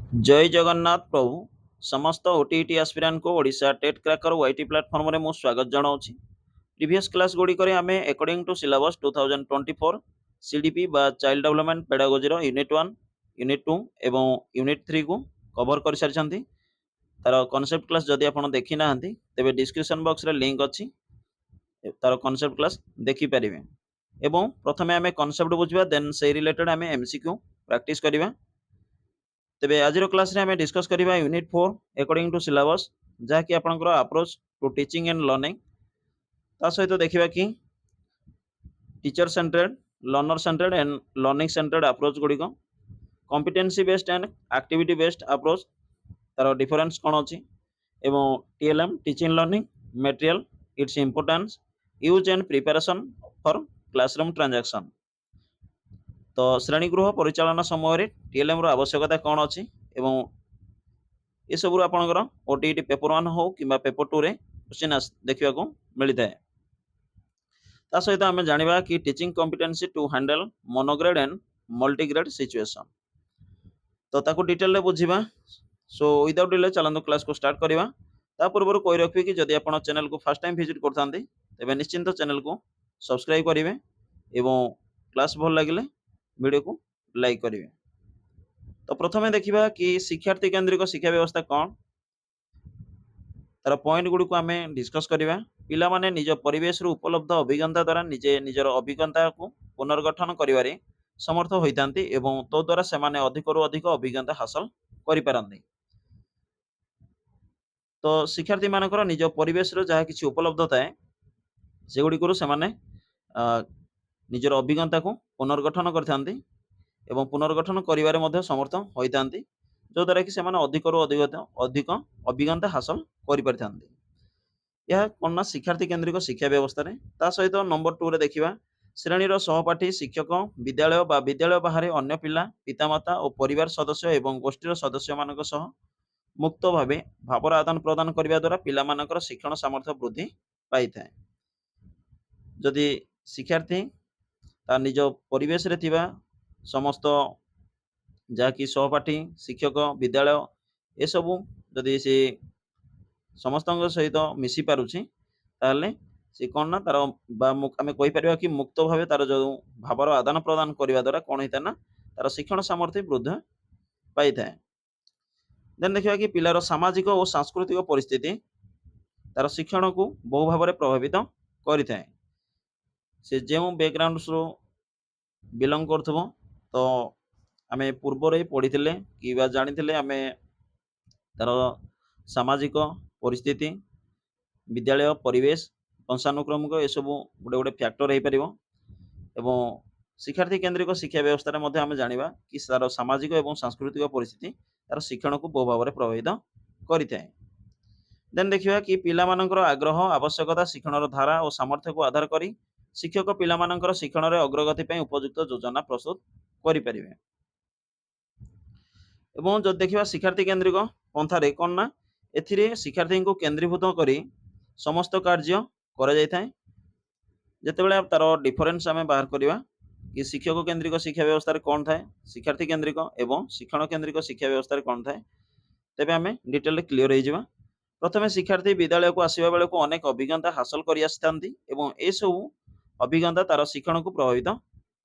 जय जगन्नाथ प्रभु समस्त OTET aspirant को Odisha TET cracker YT platform रे मु स्वागत जनाऊँगी। प्रीवियस क्लास गुड़िक आमे अकॉर्डिंग टू सिलेबस 2024 सीडीपी बा चाइल्ड डेवलपमेंट पेडागोजी रो यूनिट 1 यूनिट 2 एवं यूनिट 3 को कवर कर सारिछंती। तार कांसेप्ट क्लास जदि आपण देखि नाहंती तेबे डिस्क्रिप्शन बॉक्स रे लिंक अछि, तार कांसेप्ट क्लास देखि परिबे। एवं प्रथमे आमे कांसेप्ट बुझिबा देन से रिलेटेड आमे एमसीक्यू प्रैक्टिस करिबा। तेबे आज क्लास रे हमें डिस्कस करिबा यूनिट 4 अकॉर्डिंग टू सिलेबस जहा कि आपनकर approach to teaching and learning. ता सहित देखिबा कि teacher centred, learner centred and learning centred approach गुडी को competency based and activity based approach तार डिफरेंस कोन अछि एवं TLM teaching learning material it's importance use and preparation for classroom transaction. तो श्रेणीगृह परिचालन समय टीएलएम रो आवश्यकता कौन अच्छी एवं ये सब आपंकर ओटीईटी पेपर 1 हो कि पेपर 2 रे क्वेश्चन देखा को मिलता है। ता सहित आम जाना कि teaching competency to handle monograde and multigrade situation तो ताको डिटेल रे बुझिबा। सो विदाउट डिले चलंदो क्लास को स्टार्ट करवा। ता पूर्व कहि रखबी कि जदि आपण चैनल को फर्स्ट टाइम विजिट करथांती तेबे निश्चिंत चैनल को सब्सक्राइब करिवे एवं क्लास भल लागिले वीडियो को लाइक करिवे। तो प्रथमे देखिबा कि शिक्षार्थी केंद्रिक शिक्षा व्यवस्था कौन तार पॉइंट गुडी को आमे डिस्कस करिवा। पिला माने निज परिवेश रु उपलब्ध अभिज्ञता द्वारा निजे निजर अभिज्ञता को पुनर्गठन करिवारे समर्थ होइतांती एवं तो द्वारा सेमाने अधिक रु अधिक अभिज्ञता हासिल करि पारंती। तो शिक्षार्थी मानकर निज परिवेश रो जहा किछि उपलब्ध थाए से गुडी को सेमाने निजर अभिज्ञता को पुनर्गठन करथांती एवं पुनर्गठन करिवारे मध्ये समर्थ होइतांती जो द्वारा कि सेमाने अधिक रु अधिक अभिज्ञता हासिल करि पारथांती। यह कोन शिक्षार्थी केंद्रिक शिक्षा व्यवस्था रे ता सहित नंबर 2 रे देखिबा श्रेणीर सहपाठी शिक्षक विद्यालय बा विद्यालय बाहर अन्य पिला पितामाता और परिवार सदस्य एवं गोष्ठीर सदस्य मानक सह मुक्त भावे भावर आदान प्रदान करने द्वारा पिला मानकर शिक्षण सामर्थ्य वृद्धि पाई थाए। जदि शिक्षार्थी ता निज परिवेश रे थिबा समस्त जहा कि सहपाठी शिक्षक विद्यालय ए सबु जदि से समस्त सहित मिसी पारुछि ताले से कौन ना तार आम कहीपर कि मुक्त भाव तार जो भावर आदान प्रदान करने द्वारा कौन होता ना तार शिक्षण सामर्थ्य वृद्धि पाई थाए। देन देखिए कि पिलार सामाजिक और सांस्कृतिक परिस्थिति तार शिक्षण को बहु भाव में प्रभावित करें। से जो बैकग्राउंड रो बिलंग कर तो आम पूर्व पढ़ी कि जानी आम तार सामाजिक परिस्थिति विद्यालय परिवेश वंशानुक्रमिक ये सब गोटे गोटे फैक्टर हो पार एवं शिक्षार्थी केंद्रिक शिक्षा व्यवस्था में आम जाना कि तार सामाजिक और सांस्कृतिक परिस्थिति तार शिक्षण को बहु भाव में प्रभावित करें। देन देखिए कि पिला मानकर आग्रह आवश्यकता शिक्षण धारा और सामर्थ्य को आधार करी शिक्षक पिला मानकर शिक्षण रे अग्रगति पे उपयुक्त योजना प्रस्तुत करि परिबे। एवं जो देखिबा शिक्षार्थी केंद्रिक पंथारे कोन ना एथिरे शिक्षार्थी को केंद्रीभूत करी समस्त कार्य करा जाय थाए। जेतेबेले तार डिफरेंस आमे बाहर करबा कि शिक्षक केंद्रिक शिक्षा व्यवस्था रे कोन थाए शिक्षार्थी केंद्रिक एवं शिक्षण केंद्रिक शिक्षा व्यवस्था रे कोन थाए तेबे आमे डिटेल क्लियर हो जिबा। प्रथमे शिक्षार्थी विद्यालय को आसवा बेले को अनेक अभिज्ञता हासिल कर आसतांती एवं ए सब अभिज्ञता तार शिक्षण को प्रभावित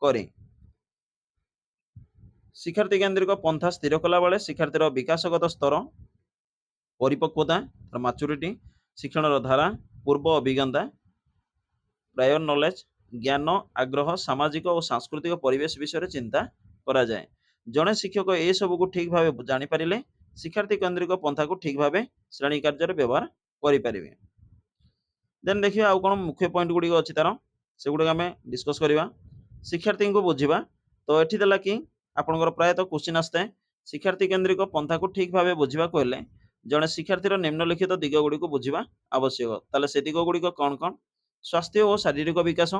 करे। शिक्षार्थी केंद्रिक पंथा स्थिर कला बेले शिक्षार्थीर विकासगत स्तर परिपक्वता मैच्योरिटी शिक्षण धारा पूर्व अभिज्ञता प्रायर नॉलेज ज्ञान आग्रह सामाजिक और सांस्कृतिक परिवेश विषय चिंता करा जाए। जड़े शिक्षक ए सब को ठीक भाव जानी पारिले शिक्षार्थी केंद्रिक पंथा को ठीक भाव श्रेणी कार्य व्यवहार करें। देन देखिए आउ कौन मुख्य पॉइंट गुड़ी अच्छी तार से गुड़ आम डिस्कस करवा शिक्षार्थी को बुझा। तो ये देला कि आपंकर प्रायतः क्वेश्चन आसता है शिक्षार्थी केंद्रिक पंथा को ठीक भाव बुझा कहले जड़े शिक्षार्थीर निम्नलिखित दिग गुड़ी को बुझा आवश्यक। ताले से दिग गुड़ी कौन कौन स्वास्थ्य और शारीरिक विकास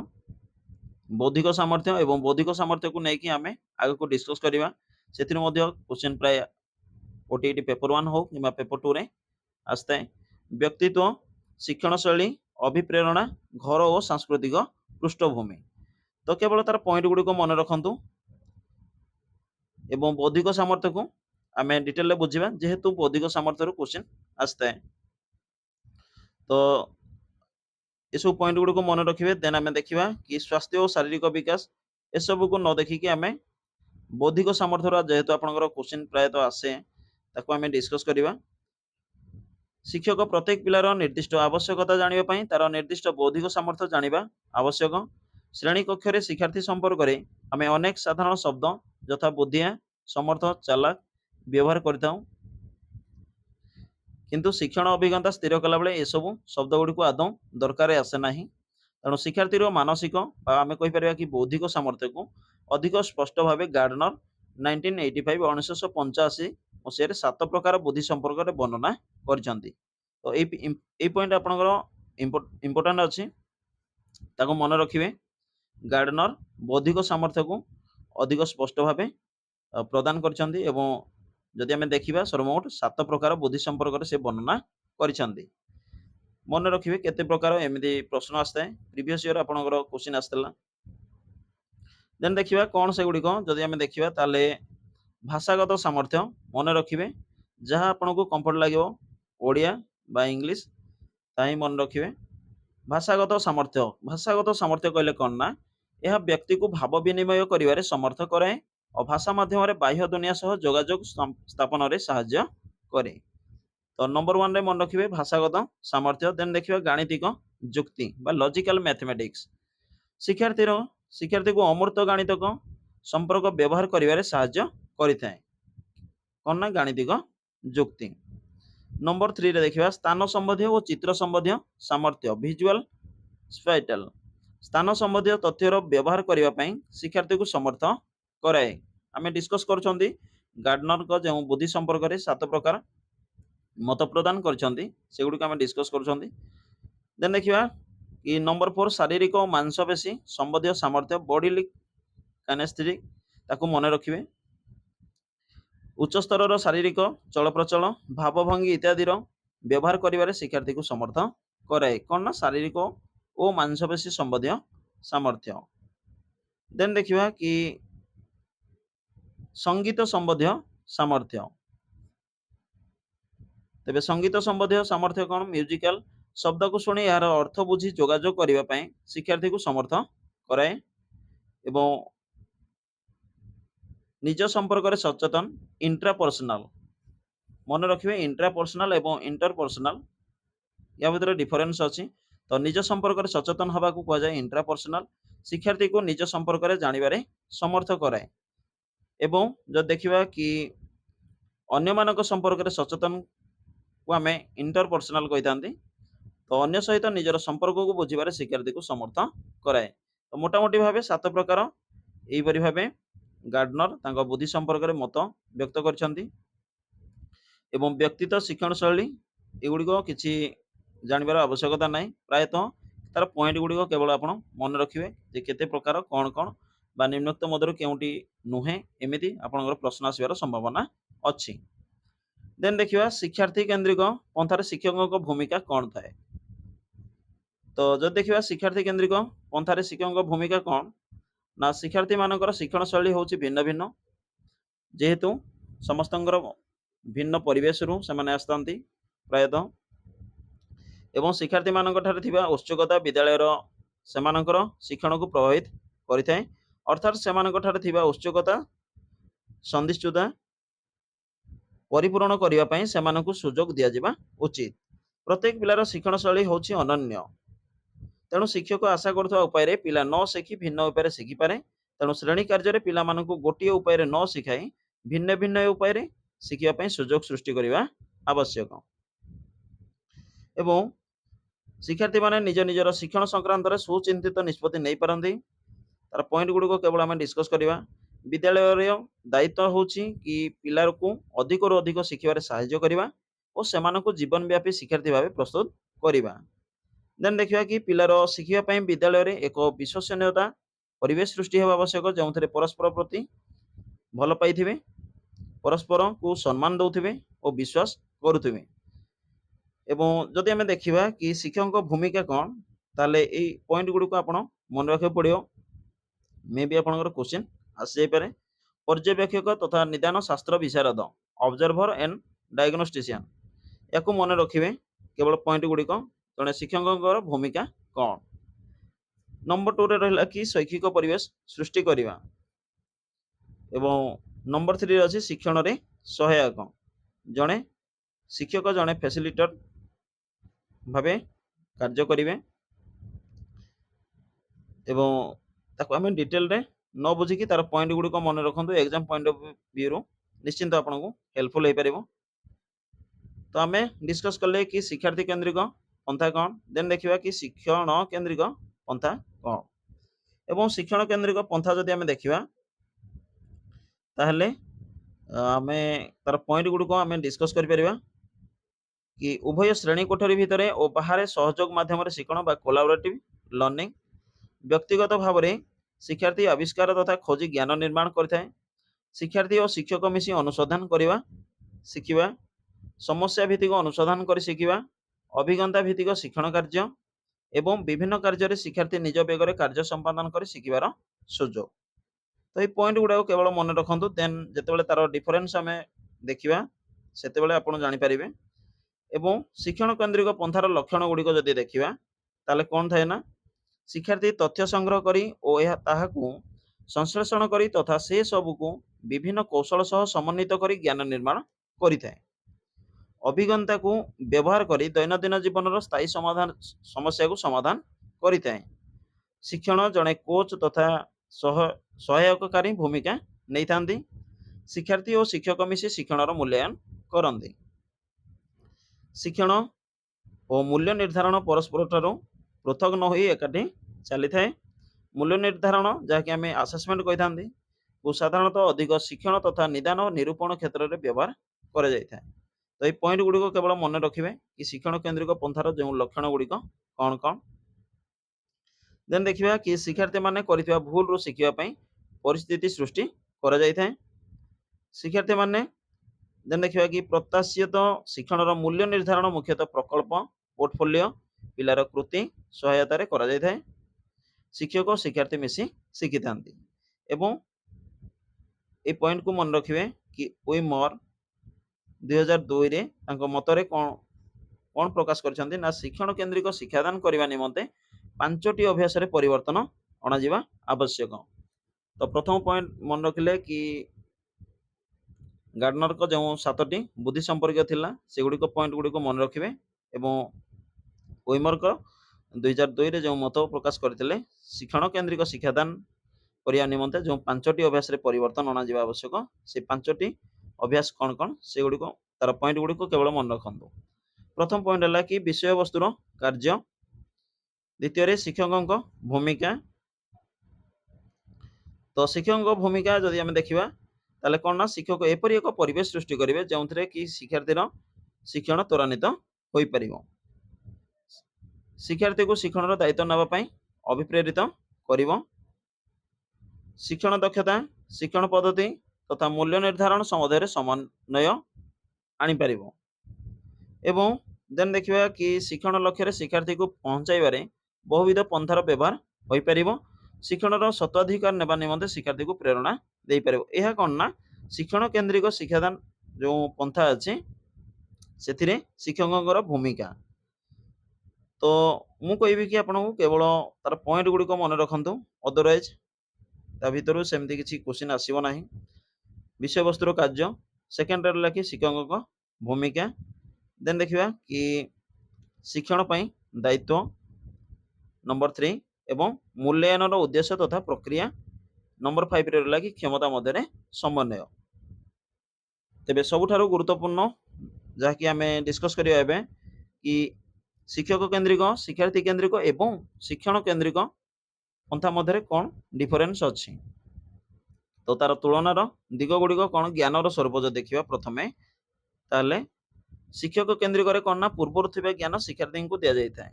बौद्धिक सामर्थ्य एवं बौद्धिक सामर्थ्य को लेकिन आम आगे को डिस्कस करवा। से क्वेश्चन प्राय ओटीईटी पेपर 1 हो कि पेपर 2 रे आसता है। व्यक्तित्व शिक्षण शैली अभिप्रेरणा घर और सांस्कृतिक पृष्ठभूमि तो केवल तार पॉइंट गुड़ी को मन रखु एवं बौद्धिक सामर्थ्य को आमे डिटेल रे बुझिबा जेहेतु बौद्धिक सामर्थ्य रो क्वेश्चन आस्ताय। तो ए सब पॉइंट गुडको मन रखिबे। देन आमे देखिबा कि स्वास्थ्य और शारीरिक विकास ए सब को न देखि कि आमे बौद्धिक सामर्थ्य रो जेहेतु आपनकर क्वेश्चन प्राय तो आसे ताको आमे डिस्कस करिबा। शिक्षक प्रत्येक पिलार निर्दिष्ट आवश्यकता जानिबा पई तार निर्दिष्ट बौद्धिक सामर्थ्य जानिबा आवश्यक। श्रेणी कक्ष रे शिक्षार्थी संपर्क रे आमे अनेक साधारण शब्द यथा बुद्धिया, समर्थ, चालाक व्यवहार करताऊ, किंतु शिक्षण अभिज्ञता स्थिर कला बेले ए सब शब्द गुडी को आदौ दरकार आसे नाही। तेणु शिक्षार्थी मानसिक आम कहीपर कि बौद्धिक सामर्थ्य को अधिक स्पष्ट भाव गार्डनर 1985 मसीह 7 प्रकार बुद्धि संपर्क में वर्णना कर। तो ये पॉइंट आपंकर इम्पोर्टाट अच्छी मन रखिए। गार्डनर बौद्धिक सामर्थ्य को अधिक स्पष्ट भाव प्रदान कर। जदि आम देखा सर्वमोट 7 प्रकार बुद्धि संपर्क से वर्णना कर। मन रखिए केते प्रकार एमती प्रश्न आसता है प्रीवियस ईयर आपनकर क्वेश्चन आसला। देन देखिबा कौन से गुडी को जदि आम देखिबा ताले भाषागत सामर्थ्य मन रखिए जहाँ आपको कंफर्ट लगे ओडिया बा इंग्लिश ताही मन रखिए। भाषागत सामर्थ्य कहले कौन ना यह व्यक्ति को भाव विनिमय करिवारे समर्थ कराए और भाषा माध्यम बाह्य दुनिया सह जोगाजोग स्थापन रे सहाय्य करे। तो नंबर 1 रे मन रखिए भाषागत सामर्थ्य। देन देखिए गाणितिक जुक्ति बा लॉजिकल मैथमेटिक्स शिक्षार्थी को अमूर्त गाणितिक संपर्क व्यवहार करिवारे सहाय्य करिथाए कौन ना गाणितिक जुक्ति। नंबर 3 रे देखिए स्थान संबंधी और चित्र संबंधी सामर्थ्य विजुअल स्पाइटल स्थान संबंधी तथ्यर व्यवहार करने पई शिक्षार्थी को समर्थ कराए। आम डिस्कस कर गार्डनर को जो बुद्धि संपर्क में 7 प्रकार मत प्रदान कर डिस्कस कर। देन देखिए कि नंबर 4 शारीरिक और मांसपेशी संबंधी सामर्थ्य बॉडी कानेस्थेटिक ताकू मन रखिए। उच्च स्तर शारीरिक चल प्रचल भावभंगी इत्यादि व्यवहार करिवारे शिक्षार्थी को समर्थ कराए कौन ना शारीरिक और मांसपेशी संबंधी सामर्थ्य। देन देखिए कि संगीत संबंधी सामर्थ्य तेबे संगीत संबंधी सामर्थ्य कौन म्यूजिकल शब्द को शुणी यार अर्थ बुझी जोगाजोग करने शिक्षार्थी को समर्थ कराए। एवं निज संपर्क में सचेतन इंट्रापर्सनाल मन रखिए इंट्रापर्सनाल एवं इंटरपर्सनाल या भीतर डिफरेंस अच्छी। तो निज संपर्क में सचेतन हवा को कह जाए इंट्रापर्सनाल शिक्षार्थी को निज संपर्क में जानिबारे समर्थ कराए। एवं जब देखिबा कि अन्य मानक संपर्क में सचेतन को आम इंटरपर्सनाल कही था। तो अन्य सहित निजर संपर्क को बुझिबारे शिक्षार्थी को समर्थ कराए। तो मोटामोटी भाव 7 प्रकार यहीपरि भाव गार्डनर तांका बुद्धि संपर्क में मत व्यक्त कर। व्यक्तित्व शिक्षण शैली एगुड़िक किसी जानवर आवश्यकता ना प्रायतः तार पॉइंट गुड़िक केवल आप मन रखिए जे केते प्रकार कौन कौन बा निम्नोक्त मध्य केउटी नुहे एमती आपंकर प्रश्न आसबार संभावना अच्छी। देन देखिए शिक्षार्थी केन्द्रिक पंथार शिक्षकों की भूमिका कौन थाए। तो जब देखिए शिक्षार्थी केन्द्रिक पंथार शिक्षकों भूमिका कौन ना शिक्षार्थी मानकर शिक्षण शैली हूँ भिन्न भिन्न जेहेतु समस्त भिन्न परिवेश रु से आसता प्रायतः एवं शिक्षार्थी मानक ठारे थिबा उत्सुकता विद्यालय सेमानकर शिक्षण को प्रभावित करिथाए अर्थात सेमानक ठारे थिबा उत्सुकता संदिष्टता परिपूर्ण करने पई सेमानकु सुजोग दिया जिबा उचित। प्रत्येक पिलार शिक्षण शैली होछि अनन्य तेणु शिक्षक आशा करुवा उपाय रे पिला न शिखी भिन्न उपाय शिखी पारे। तेणु श्रेणी कार्य पिला मानकु गोटिए उपाय रे न शिखाई भिन्न भिन्न उपाय रे शिखिया पई सुजोग सृष्टि करिवा आवश्यक। एवं शिक्षार्थी माने निज निजर शिक्षण संक्रांत रे सुचिंतित निष्पत्ति नहीं पारंती तार पॉइंट गुडी को केवल आम डिस्कस करवा। विद्यालय दायित्व होछि कि पिला को अधिक रु अधिक शिखिबारे सहायता करवा और सेमानकु जीवनव्यापी शिक्षार्थी भाव प्रस्तुत करवा। देन देखिए कि पिलार शिखिबा पई विद्यालय रे एक विश्वसनीयता परिवेश सृष्टि हेबा आवश्यक जो परस्पर प्रति भल पाइथिबे परस्पर को सम्मान दउथिबे और विश्वास करुथिबे। एवं जदि आम देखा कि शिक्षक भूमिका कौन ताले ए पॉइंट गुडी को आपण मन रखा पड़ो मे भी आपंकर क्वेश्चन आसी जापे। पर्यवेक्षक तथा निदान शास्त्र विशारद ଅବଜର୍ଭର ଏଣ୍ଡ ଡାୟଗ୍ନୋଷ୍ଟିସିଆନ୍। ୟାକୁ ମନେ ରଖିବେ କେବଳ ପଏଣ୍ଟ ଗୁଡ଼ିକ। ଜଣେ ଶିକ୍ଷକଙ୍କର ଭୂମିକା କ'ଣ? ନମ୍ବର 2 ରେ ରହିଲା କି ଶୈକ୍ଷିକ ପରିବେଶ ସୃଷ୍ଟି କରିବା ଏବଂ ନମ୍ବର 3 ରେ ଅଛି ଶିକ୍ଷଣରେ ସହାୟକ। ଜଣେ ଶିକ୍ଷକ ଜଣେ ଫ୍ୟାସିଲିଟର ଭାବେ କାର୍ଯ୍ୟ କରିବେ ଏବଂ ତାକୁ ଆମେ ଡିଟେଲରେ ନ ବୁଝିକି ତାର ପଏଣ୍ଟ ଗୁଡ଼ିକ ମନେ ରଖନ୍ତୁ। ଏକ୍ଜାମ ପଏଣ୍ଟ ଅଫ ଭ୍ୟୁରୁ ନିଶ୍ଚିନ୍ତ ଆପଣଙ୍କୁ ହେଲ୍ପଫୁଲ ହେଇପାରିବ। ତ ଆମେ डिस्कस कले कि शिक्षार्थी केन्द्रिक पंथा कौन, देन देखिबा कि शिक्षण केन्द्रिक पंथा कौन। एवं शिक्षण केन्द्रिक पंथा जदि आमे देखिबा ताहले आमे तार पॉइंट गुडको आमे डिस्कस करि परिबा कि उभय श्रेणी कोठरी भितरे और बाहर सहयोग माध्यम शिक्षण बा कोलाबोरेटिव लर्निंग। व्यक्तिगत भाव में शिक्षार्थी आविष्कार तथा खोजी ज्ञान निर्माण करिथाय। शिक्षार्थी और शिक्षक मिसी अनुसंधान करवा शिखिबा, समस्या भित्तिक अनुसंधान कर शिखिबा, अभिज्ञता भित्तिक शिक्षण कार्य एवं विभिन्न कार्य शिक्षार्थी निज बेगर कार्य संपादन कर शिखिबार सुजोग। तो ये पॉइंट गुड़ा केवल मन रखु। देन जिते तार डिफरेन्स आम देखा से आप जापर। एवं शिक्षण केन्द्रिक पंथार लक्षण गुड़िक जदि देखा ताले कौन थाए ना, शिक्षार्थी तथ्य संग्रह करी संश्लेषण करी तथा से सबको विभिन्न कौशल सह समन्वित करी ज्ञान निर्माण करिथाए। अभिज्ञता को व्यवहार करी दैनंदिन जीवन स्थायी समाधान समस्या को समाधान करिथाए। शिक्षण जड़े कोच तथा सहायककारी भूमिका नहीं थांती। शिक्षार्थी और शिक्षक मिसी शिक्षण मूल्यांकन करती। शिक्षण और मूल्य निर्धारण परस्पर ठारू पृथक न होई एकाठी चली थाए। मूल्य निर्धारण जहाँकि आम आसेसमेंट कही था साधारणतः अधिक शिक्षण तथा निदान और निरूपण क्षेत्र में व्यवहार कर जाए। तो ये पॉइंट गुड़िक केवल मन रखिए कि शिक्षण केन्द्रिक पंथार जो लक्षण गुड़िक कौन कौन। देन देखिए कि शिक्षार्थी माने करिଥିବା भूल रो शिखिबा पई परिस्थिति सृष्टि करा जाय थाए। शिक्षार्थी माने देन देखिए कि प्रत्याशित शिक्षण मूल्य निर्धारण मुख्यतः प्रकल्प, पोर्टफोलियो, पिलार कृति सहायता रे करा जाय थाए। शिक्षक और शिक्षार्थी मिसी शिखि थांती। एवं ए पॉइंट को मन रखिए कि ओइमर 2002 रे तांको मतरे कौन प्रकाश करछन्ती ना, शिक्षण केन्द्रिक शिक्षादान करने निमंते 5टी अभ्यास रे परिवर्तन अणाजिबा आवश्यक। तो प्रथम पॉइंट मन रखिले कि गार्डनर को जो 7टी बुद्धि संपर्क थिला से गुड़िक पॉइंट गुड़िक मन रखिए। एवं ओइमर को 2002 रे जो मत प्रकाश करथिले शिक्षण केन्द्रिक शिक्षादान करिया निमंते जो 5टी अभ्यास रे परिवर्तन अणाजिबा आवश्यक। से 5टी अभ्यास कौन कौन से गुड़िक तार पॉइंट गुड़िक केवल मन रखु। प्रथम पॉइंट है कि विषय वस्तुर कार्य। द्वितीय शिक्षकों भूमिका। तो शिक्षकों भूमिका जदि आम देखा ताले कौन ना, शिक्षक एपरी एक परिवेश सृष्टि करेंगे जो कि शिक्षार्थीर शिक्षण त्वरान्वित हो पार। शिक्षार्थी को शिक्षण दायित्व नापी अभिप्रेरित कर। शिक्षण दक्षता, शिक्षण पद्धति तथा मूल्य निर्धारण समन्वय समन्वय आनीपर। एवं देन देखिए कि शिक्षण लक्ष्य शिक्षार्थी को पहुंचाइबारे बहुविध पंथार व्यवहार हो पार। शिक्षण सत्वाधिकार नेबा निमंते शिक्षार्थी को प्रेरणा दे पार। यह कौन ना, शिक्षण केन्द्रिक शिक्षादान जो पंथा अच्छे से शिक्षकों भूमिका। तो मु कहबी कि आपको केवल तार पॉइंट गुड़िक मन रखु। अदरवाइज ता भीतर सेमती किसी क्वेश्चन आसीबो नाही। विषय वस्तुर कार्य, सेकेंड रहा कि शिक्षकों भूमिका। देन देखिए कि शिक्षण पई दायित्व नंबर 3 एवं मूल्यांकन उद्देश्य तथा प्रक्रिया नंबर 5 रे रहा कि क्षमता मध्य समन्वय। तेबे सबुठारु गुरुत्वपूर्ण जहाँकि आम डिस्कस करिया एबे कि शिक्षक केन्द्रिक, शिक्षार्थी केन्द्रिक एवं शिक्षण केन्द्रिक पंथा मध्य कौन डिफरेन्स अच्छी। तो तार तुलनार दिग गुड़िक कौन, ज्ञानर स्वरूप जो देखा प्रथमे ताले शिक्षक केन्द्रिक कौन ना पूर्वर थिबा ज्ञान शिक्षार्थी को दि जाए।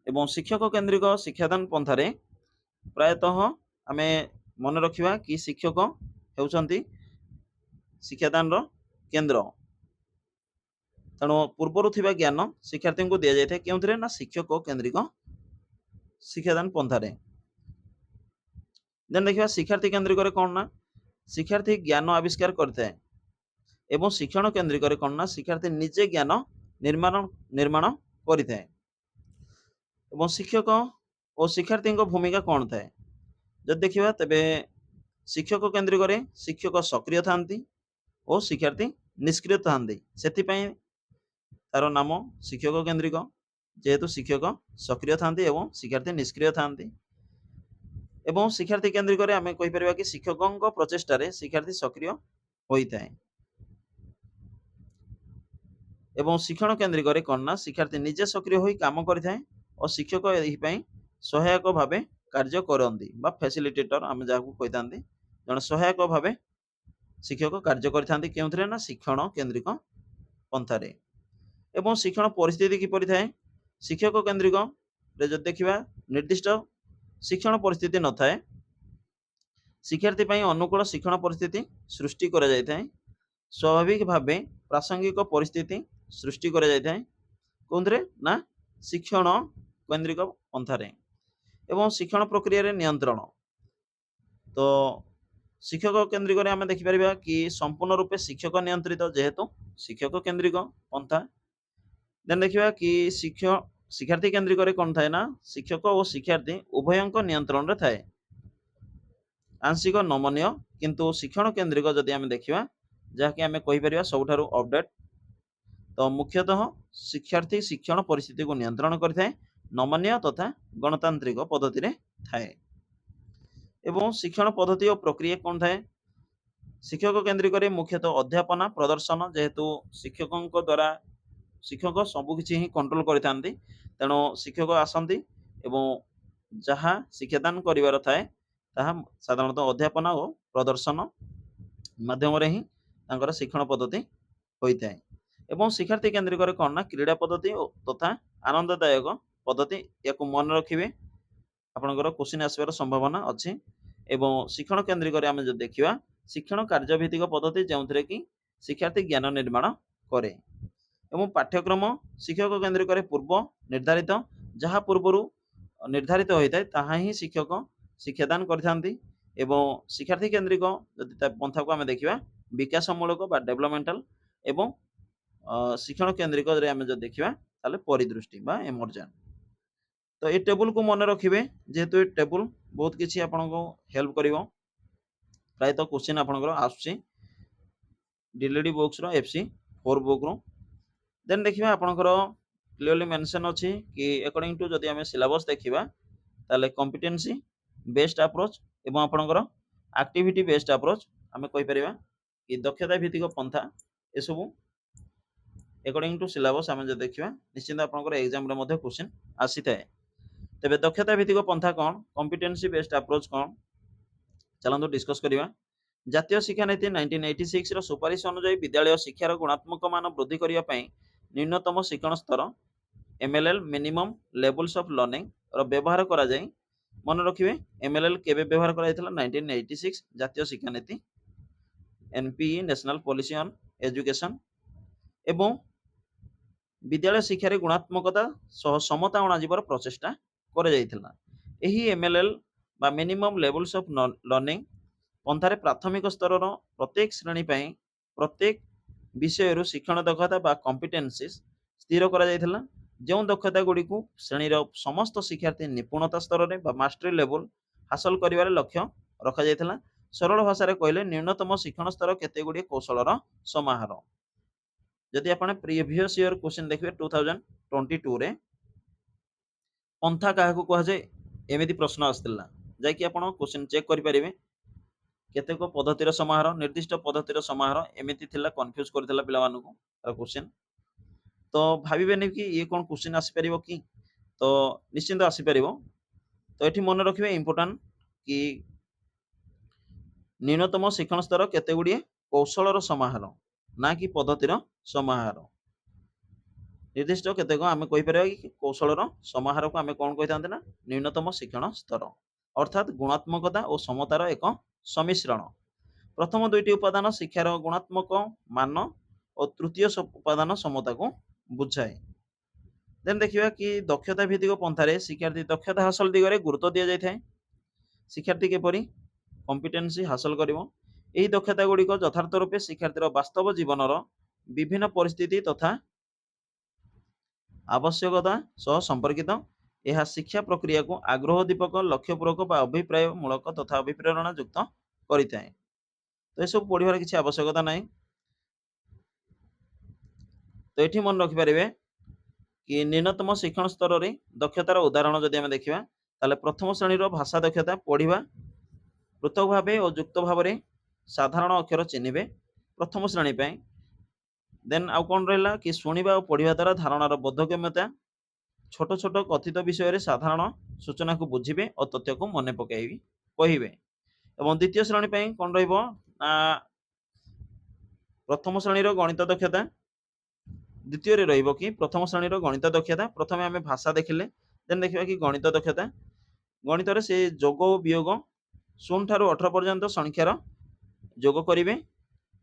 एवं शिक्षक केन्द्रिक शिक्षादान पंथारे प्रायतः आम मन रखा कि शिक्षक होउछन्ति शिक्षादान केन्द्र। तेणु पूर्वर थिबा ज्ञान शिक्षार्थी को दि जाए क्यों ना, शिक्षक केन्द्रिक शिक्षादान पंथारे। देन देखिए शिक्षार्थी केन्द्रिक कौन ना, शिक्षार्थी ज्ञान आविष्कार करते हैं। ଏବଂ ଶିକ୍ଷଣ କେନ୍ଦ୍ରିକରେ କ'ଣ ନା ଶିକ୍ଷାର୍ଥୀ ନିଜେ ଜ୍ଞାନ ନିର୍ମାଣ କରିଥାଏ। ଏବଂ ଶିକ୍ଷକ ଓ ଶିକ୍ଷାର୍ଥୀଙ୍କ ଭୂମିକା କ'ଣ ଥାଏ? ଯଦି ଦେଖିବା ତେବେ ଶିକ୍ଷକ କେନ୍ଦ୍ରିକରେ ଶିକ୍ଷକ ସକ୍ରିୟ ଥାନ୍ତି ଓ ଶିକ୍ଷାର୍ଥୀ ନିଷ୍କ୍ରିୟ ଥାନ୍ତି। ସେଥିପାଇଁ ତାର ନାମ ଶିକ୍ଷକ କେନ୍ଦ୍ରିକ, ଯେହେତୁ ଶିକ୍ଷକ ସକ୍ରିୟ ଥାନ୍ତି ଏବଂ ଶିକ୍ଷାର୍ଥୀ ନିଷ୍କ୍ରିୟ ଥାନ୍ତି। ଏବଂ ଶିକ୍ଷାର୍ଥୀ କେନ୍ଦ୍ରିକରେ ଆମେ କହିପାରିବା କି ଶିକ୍ଷକଙ୍କ ପ୍ରଚେଷ୍ଟାରେ ଶିକ୍ଷାର୍ଥୀ ସକ୍ରିୟ ହୋଇଥାଏ। ଏବଂ ଶିକ୍ଷଣ କେନ୍ଦ୍ରିକରେ କ'ଣ ନା ଶିକ୍ଷାର୍ଥୀ ନିଜେ ସକ୍ରିୟ ହୋଇ କାମ କରିଥାଏ ଓ ଶିକ୍ଷକ ଏଥିପାଇଁ ସହାୟକ ଭାବେ କାର୍ଯ୍ୟ କରନ୍ତି ବା ଫ୍ୟାସିଲିଟେଟର ଆମେ ଯାହାକୁ କହିଥାନ୍ତି, ଜଣେ ସହାୟକ ଭାବେ ଶିକ୍ଷକ କାର୍ଯ୍ୟ କରିଥାନ୍ତି। କେଉଁଥିରେ ନା ଶିକ୍ଷଣ କେନ୍ଦ୍ରିକ ପନ୍ଥାରେ। ଏବଂ ଶିକ୍ଷଣ ପରିସ୍ଥିତି କିପରି ଥାଏ? ଶିକ୍ଷକ କେନ୍ଦ୍ରିକରେ ଯଦି ଦେଖିବା ନିର୍ଦ୍ଦିଷ୍ଟ ଶିକ୍ଷଣ ପରିସ୍ଥିତି ନଥାଏ, ଶିକ୍ଷାର୍ଥୀ ପାଇଁ ଅନୁକୂଳ ଶିକ୍ଷଣ ପରିସ୍ଥିତି ସୃଷ୍ଟି କରାଯାଇଥାଏ। ସ୍ୱାଭାବିକ ଭାବେ ପ୍ରାସଙ୍ଗିକ ପରିସ୍ଥିତି ସୃଷ୍ଟି କରାଯାଇଥାଏ। କେଉଁଥିରେ ନା ଶିକ୍ଷଣ କେନ୍ଦ୍ରିକ ପନ୍ଥାରେ। ଏବଂ ଶିକ୍ଷଣ ପ୍ରକ୍ରିୟାରେ ନିୟନ୍ତ୍ରଣ, ତ ଶିକ୍ଷକ କେନ୍ଦ୍ରିକରେ ଆମେ ଦେଖିପାରିବା କି ସମ୍ପୂର୍ଣ୍ଣ ରୂପେ ଶିକ୍ଷକ ନିୟନ୍ତ୍ରିତ, ଯେହେତୁ ଶିକ୍ଷକ କେନ୍ଦ୍ରିକ ପନ୍ଥା। ଦେନ୍ ଦେଖିବା କି ଶିକ୍ଷାର୍ଥୀ କେନ୍ଦ୍ରିକରେ କ'ଣ ଥାଏ ନା ଶିକ୍ଷକ ଓ ଶିକ୍ଷାର୍ଥୀ ଉଭୟଙ୍କ ନିୟନ୍ତ୍ରଣରେ ଥାଏ, ଆଂଶିକ ନମନୀୟ। କିନ୍ତୁ ଶିକ୍ଷଣ କେନ୍ଦ୍ରିକ ଯଦି ଆମେ ଦେଖିବା, ଯାହାକି ଆମେ କହିପାରିବା ସବୁଠାରୁ ଅପଡେଟ୍, ତ ମୁଖ୍ୟତଃ ଶିକ୍ଷାର୍ଥୀ ଶିକ୍ଷଣ ପରିସ୍ଥିତିକୁ ନିୟନ୍ତ୍ରଣ କରିଥାଏ, ନମନୀୟ ତଥା ଗଣତାନ୍ତ୍ରିକ ପଦ୍ଧତିରେ ଥାଏ। ଏବଂ ଶିକ୍ଷଣ ପଦ୍ଧତି ଓ ପ୍ରକ୍ରିୟା କ'ଣ ଥାଏ? ଶିକ୍ଷକ କେନ୍ଦ୍ରିକରେ ମୁଖ୍ୟତଃ ଅଧ୍ୟାପନା ପ୍ରଦର୍ଶନ, ଯେହେତୁ ଶିକ୍ଷକଙ୍କ ଦ୍ୱାରା ଶିକ୍ଷକ ସବୁକିଛି ହିଁ କଣ୍ଟ୍ରୋଲ କରିଥାନ୍ତି, ତେଣୁ ଶିକ୍ଷକ ଆସନ୍ତି ଏବଂ ଯାହା ଶିକ୍ଷାଦାନ କରିବାର ଥାଏ ତାହା ସାଧାରଣତଃ ଅଧ୍ୟାପନା ଓ ପ୍ରଦର୍ଶନ ମାଧ୍ୟମରେ ହିଁ ତାଙ୍କର ଶିକ୍ଷଣ ପଦ୍ଧତି ହୋଇଥାଏ। ଏବଂ ଶିକ୍ଷାର୍ଥୀ କେନ୍ଦ୍ରିକରେ କ'ଣ ନା କ୍ରୀଡ଼ା ପଦ୍ଧତି ତଥା ଆନନ୍ଦଦାୟକ ପଦ୍ଧତି, ୟାକୁ ମନେ ରଖିବେ, ଆପଣଙ୍କର କ୍ୱେଶ୍ଚିନ୍ ଆସିବାର ସମ୍ଭାବନା ଅଛି। ଏବଂ ଶିକ୍ଷଣ କେନ୍ଦ୍ରିକରେ ଆମେ ଯଦି ଦେଖିବା ଶିକ୍ଷଣ କାର୍ଯ୍ୟଭିତ୍ତିକ ପଦ୍ଧତି, ଯେଉଁଥିରେ କି ଶିକ୍ଷାର୍ଥୀ ଜ୍ଞାନ ନିର୍ମାଣ କରେ। ଏବଂ ପାଠ୍ୟକ୍ରମ ଶିକ୍ଷକ କେନ୍ଦ୍ରିକରେ ପୂର୍ବ ନିର୍ଦ୍ଧାରିତ, ଯାହା ପୂର୍ବରୁ ନିର୍ଦ୍ଧାରିତ ହୋଇଥାଏ ତାହା ହିଁ ଶିକ୍ଷକ ଶିକ୍ଷାଦାନ କରିଥାନ୍ତି। ଏବଂ ଶିକ୍ଷାର୍ଥୀ କେନ୍ଦ୍ରିକ ଯଦି ତା ପନ୍ଥାକୁ ଆମେ ଦେଖିବା ବିକାଶମୂଳକ ବା ଡେଭଲପମେଣ୍ଟାଲ, ଏବଂ ଶିକ୍ଷଣ କେନ୍ଦ୍ରିକରେ ଆମେ ଯଦି ଦେଖିବା ତାହେଲେ ପରିଦୃଷ୍ଟି ବା ଏମର୍ଜେଣ୍ଟ। ତ ଏ ଟେବୁଲକୁ ମନେ ରଖିବେ, ଯେହେତୁ ଏ ଟେବୁଲ ବହୁତ କିଛି ଆପଣଙ୍କୁ ହେଲ୍ପ କରିବ। ପ୍ରାୟତଃ କ୍ୱେଶ୍ଚିନ୍ ଆପଣଙ୍କର ଆସୁଛି ଡିଲିଡି ବୁକ୍ସର FC4 ବୁକ୍ରୁ। ଦେନ୍ ଦେଖିବା ଆପଣଙ୍କର କ୍ଲିୟରଲି ମେନସନ୍ ଅଛି କି ଆକର୍ଡିଂ ଟୁ ଯଦି ଆମେ ସିଲାବସ୍ ଦେଖିବା ତାହେଲେ କମ୍ପିଟେନ୍ସି ବେସ୍ଡ ଆପ୍ରୋଚ୍ ଏବଂ ଆପଣଙ୍କର ଆକ୍ଟିଭିଟି ବେସ୍ଡ ଆପ୍ରୋଚ୍ ଆମେ କହିପାରିବା କି ଦକ୍ଷତା ଭିତ୍ତିକ ପନ୍ଥା, ଏସବୁ ଆକର୍ଡିଂ ଟୁ ସିଲାବସ୍ ଆମେ ଯଦି ଦେଖିବା ନିଶ୍ଚିନ୍ତ ଆପଣଙ୍କର ଏକ୍ଜାମରେ ମଧ୍ୟ କ୍ୱେଶ୍ଚିନ୍ ଆସିଥାଏ। ତେବେ ଦକ୍ଷତା ଭିତ୍ତିକ ପନ୍ଥା କ'ଣ, କମ୍ପିଟେନ୍ସି ବେସ୍ଡ ଆପ୍ରୋଚ୍ କ'ଣ, ଚାଲନ୍ତୁ ଡିସ୍କସ୍ କରିବା। ଜାତୀୟ ଶିକ୍ଷାନୀତି 1986 ର ସୁପାରିଶ ଅନୁଯାୟୀ ବିଦ୍ୟାଳୟ ଶିକ୍ଷାର ଗୁଣାତ୍ମକ ମାନ ବୃଦ୍ଧି କରିବା ପାଇଁ ନ୍ୟୁନତମ ଶିକ୍ଷଣ ସ୍ତର MLL minimum levels of learning ର ବ୍ୟବହାର କରାଯାଇ। ମନେ ରଖିବେ MLL କେବେ ବ୍ୟବହାର କରାଯାଇଥିଲା? 1986 ଜାତୀୟ ଶିକ୍ଷାନୀତି NPE national policy on education. ଏବଂ ବିଦ୍ୟାଳୟ ଶିକ୍ଷାରେ ଗୁଣାତ୍ମକତା ସହ ସମତା ଅଣାଯିବାର ପ୍ରଚେଷ୍ଟା କରାଯାଇଥିଲା। ଏହି MLL ବା ମିନିମମ୍ ଲେଭେଲ୍ସ ଅଫ୍ ଲର୍ଣ୍ଣିଂ ପନ୍ଥାରେ ପ୍ରାଥମିକ ସ୍ତରର ପ୍ରତ୍ୟେକ ଶ୍ରେଣୀ ପାଇଁ ପ୍ରତ୍ୟେକ ବିଷୟରୁ ଶିକ୍ଷଣ ଦକ୍ଷତା ବା କମ୍ପିଟେନ୍ସିସ୍ ସ୍ଥିର କରାଯାଇଥିଲା, ଯେଉଁ ଦକ୍ଷତା ଗୁଡ଼ିକୁ ଶ୍ରେଣୀର ସମସ୍ତ ଶିକ୍ଷାର୍ଥୀ ନିପୁଣତା ସ୍ତରରେ ବା ମାଷ୍ଟରୀ ଲେଭେଲ୍ ହାସଲ କରିବାରେ ଲକ୍ଷ୍ୟ ରଖାଯାଇଥିଲା। ସରଳ ଭାଷାରେ କହିଲେ ନ୍ୟୁନତମ ଶିକ୍ଷଣ ସ୍ତର କେତେ ଗୁଡ଼ିଏ କୌଶଳର ସମାହାର। ଯଦି ଆପଣ ପ୍ରିଭିୟସ୍ ଇୟର କ୍ୱେଶ୍ଚିନ୍ ଦେଖିବେ 2022 ରେ ପନ୍ଥା କାହାକୁ କୁହାଯାଏ ଏମିତି ପ୍ରଶ୍ନ ଆସିଥିଲା, ଯାଇକି ଆପଣ କ୍ୱେଶ୍ଚିନ୍ ଚେକ୍ କରିପାରିବେ। କେତେକ ପଦ୍ଧତିର ସମାହାର, ନିର୍ଦ୍ଦିଷ୍ଟ ପଦ୍ଧତିର ସମାହାର, ଏମିତି ଥିଲା, କନଫ୍ୟୁଜ୍ କରିଥିଲା ପିଲାମାନଙ୍କୁ କ୍ୱେଶ୍ଚିନ୍। ତ ଭାବିବେନି କି ଇଏ କ'ଣ କ୍ୱେଶ୍ଚିନ୍ ଆସିପାରିବ କି, ତ ନିଶ୍ଚିନ୍ତ ଆସିପାରିବ। ତ ଏଠି ମନେ ରଖିବେ ଇମ୍ପୋର୍ଟାଣ୍ଟ କି ନ୍ୟୁନତମ ଶିକ୍ଷଣ ସ୍ତର କେତେ ଗୁଡ଼ିଏ କୌଶଳର ସମାହାର, ନା କି ପଦ୍ଧତିର ସମାହାର। ନିର୍ଦ୍ଦିଷ୍ଟ କେତେକ ଆମେ କହିପାରିବା କି କୌଶଳର ସମାହାରକୁ ଆମେ କ'ଣ କହିଥାନ୍ତି ନା ନ୍ୟୁନତମ ଶିକ୍ଷଣ ସ୍ତର, ଅର୍ଥାତ୍ ଗୁଣାତ୍ମକତା ଓ ସମତାର ଏକ ସମ୍ମିଶ୍ରଣ। ପ୍ରଥମ ଦୁଇଟି ଉପାଦାନ ଶିକ୍ଷାର ଗୁଣାତ୍ମକ ମାନ ଓ ତୃତୀୟ ଉପାଦାନ ସମତାକୁ ବୁଝାଏ। ଦେନ୍ ଦେଖିବା କି ଦକ୍ଷତା ଭିତ୍ତିକ ପନ୍ଥାରେ ଶିକ୍ଷାର୍ଥୀ ଦକ୍ଷତା ହାସଲ ଦିଗରେ ଗୁରୁତ୍ୱ ଦିଆଯାଇଥାଏ। ଶିକ୍ଷାର୍ଥୀ କିପରି କମ୍ପିଟେନ୍ସି ହାସଲ କରିବ ଏହି ଦକ୍ଷତା ଗୁଡ଼ିକ ଯଥାର୍ଥ ରୂପେ ଶିକ୍ଷାର୍ଥୀର ବାସ୍ତବ ଜୀବନର ବିଭିନ୍ନ ପରିସ୍ଥିତି ତଥା ଆବଶ୍ୟକତା ସହ ସମ୍ପର୍କିତ। ଏହା ଶିକ୍ଷା ପ୍ରକ୍ରିୟାକୁ ଆଗ୍ରହ ଦୀପକ, ଲକ୍ଷ୍ୟପୂରକ ବା ଅଭିପ୍ରାୟ ମୂଳକ ତଥା ଅଭିପ୍ରେରଣା ଯୁକ୍ତ କରିଥାଏ। ତ ଏସବୁ ପଢ଼ିବାର କିଛି ଆବଶ୍ୟକତା ନାହିଁ। ତ ଏଠି ମନେ ରଖିପାରିବେ କି ନ୍यूनतम ଶିକ୍ଷଣ ସ୍ତରରେ ଦକ୍ଷତାର ଉଦାହରଣ ଯଦି ଆମେ ଦେଖିବା ତାହେଲେ ପ୍ରଥମ ଶ୍ରେଣୀର ଭାଷା ଦକ୍ଷତା ପଢ଼ିବା ପୃଥକ ଭାବେ ଓ ଯୁକ୍ତ ଭାବରେ ସାଧାରଣ ଅକ୍ଷର ଚିହ୍ନିବେ ପ୍ରଥମ ଶ୍ରେଣୀ ପାଇଁ। ଦେନ୍ ଆଉ କ'ଣ ରହିଲା କି ଶୁଣିବା ଓ ପଢ଼ିବା ଦ୍ୱାରା ଧାରଣାର ବୋଧଗମ୍ୟତା, ଛୋଟ ଛୋଟ କଥିତ ବିଷୟରେ ସାଧାରଣ ସୂଚନାକୁ ବୁଝିବେ ଓ ତଥ୍ୟକୁ ମନେ ପକାଇବି କହିବେ। ଏବଂ ଦ୍ୱିତୀୟ ଶ୍ରେଣୀ ପାଇଁ କ'ଣ ରହିବ ନା ପ୍ରଥମ ଶ୍ରେଣୀର ଗଣିତ ଦକ୍ଷତା। ଦ୍ୱିତୀୟରେ ରହିବ କି ପ୍ରଥମ ଶ୍ରେଣୀର ଗଣିତ ଦକ୍ଷତା। ପ୍ରଥମେ ଆମେ ଭାଷା ଦେଖିଲେ, ଦେନ୍ ଦେଖିବା କି ଗଣିତ ଦକ୍ଷତା। ଗଣିତରେ ସେ ଯୋଗ ଓ ବିୟୋଗ 0 ଠାରୁ 18 ପର୍ଯ୍ୟନ୍ତ ସଂଖ୍ୟାର ଯୋଗ କରିବେ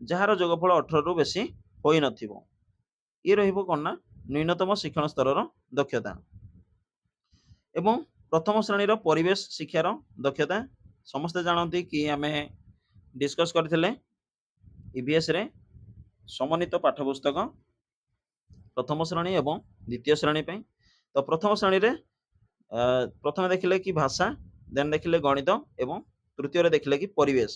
ଯାହାର ଯୋଗଫଳ 18 ରୁ ବେଶୀ ହୋଇନଥିବ। ଇଏ ରହିବ କ'ଣ ନା ନ୍यूनतम ଶିକ୍ଷଣ ସ୍ତରର ଦକ୍ଷତା। ଏବଂ ପ୍ରଥମ ଶ୍ରେଣୀର ପରିବେଶ ଶିକ୍ଷାର ଦକ୍ଷତା ସମସ୍ତେ ଜାଣନ୍ତି କି ଆମେ ଡିସ୍କସ୍ କରିଥିଲେ ଇଭିଏସ୍ ରେ ସମନ୍ୱିତ ପାଠ୍ୟପୁସ୍ତକ ପ୍ରଥମ ଶ୍ରେଣୀ ଏବଂ ଦ୍ୱିତୀୟ ଶ୍ରେଣୀ ପାଇଁ। ତ ପ୍ରଥମ ଶ୍ରେଣୀରେ ପ୍ରଥମେ ଦେଖିଲେ କି ଭାଷା, ଦେନ୍ ଦେଖିଲେ ଗଣିତ ଏବଂ ତୃତୀୟରେ ଦେଖିଲେ କି ପରିବେଶ।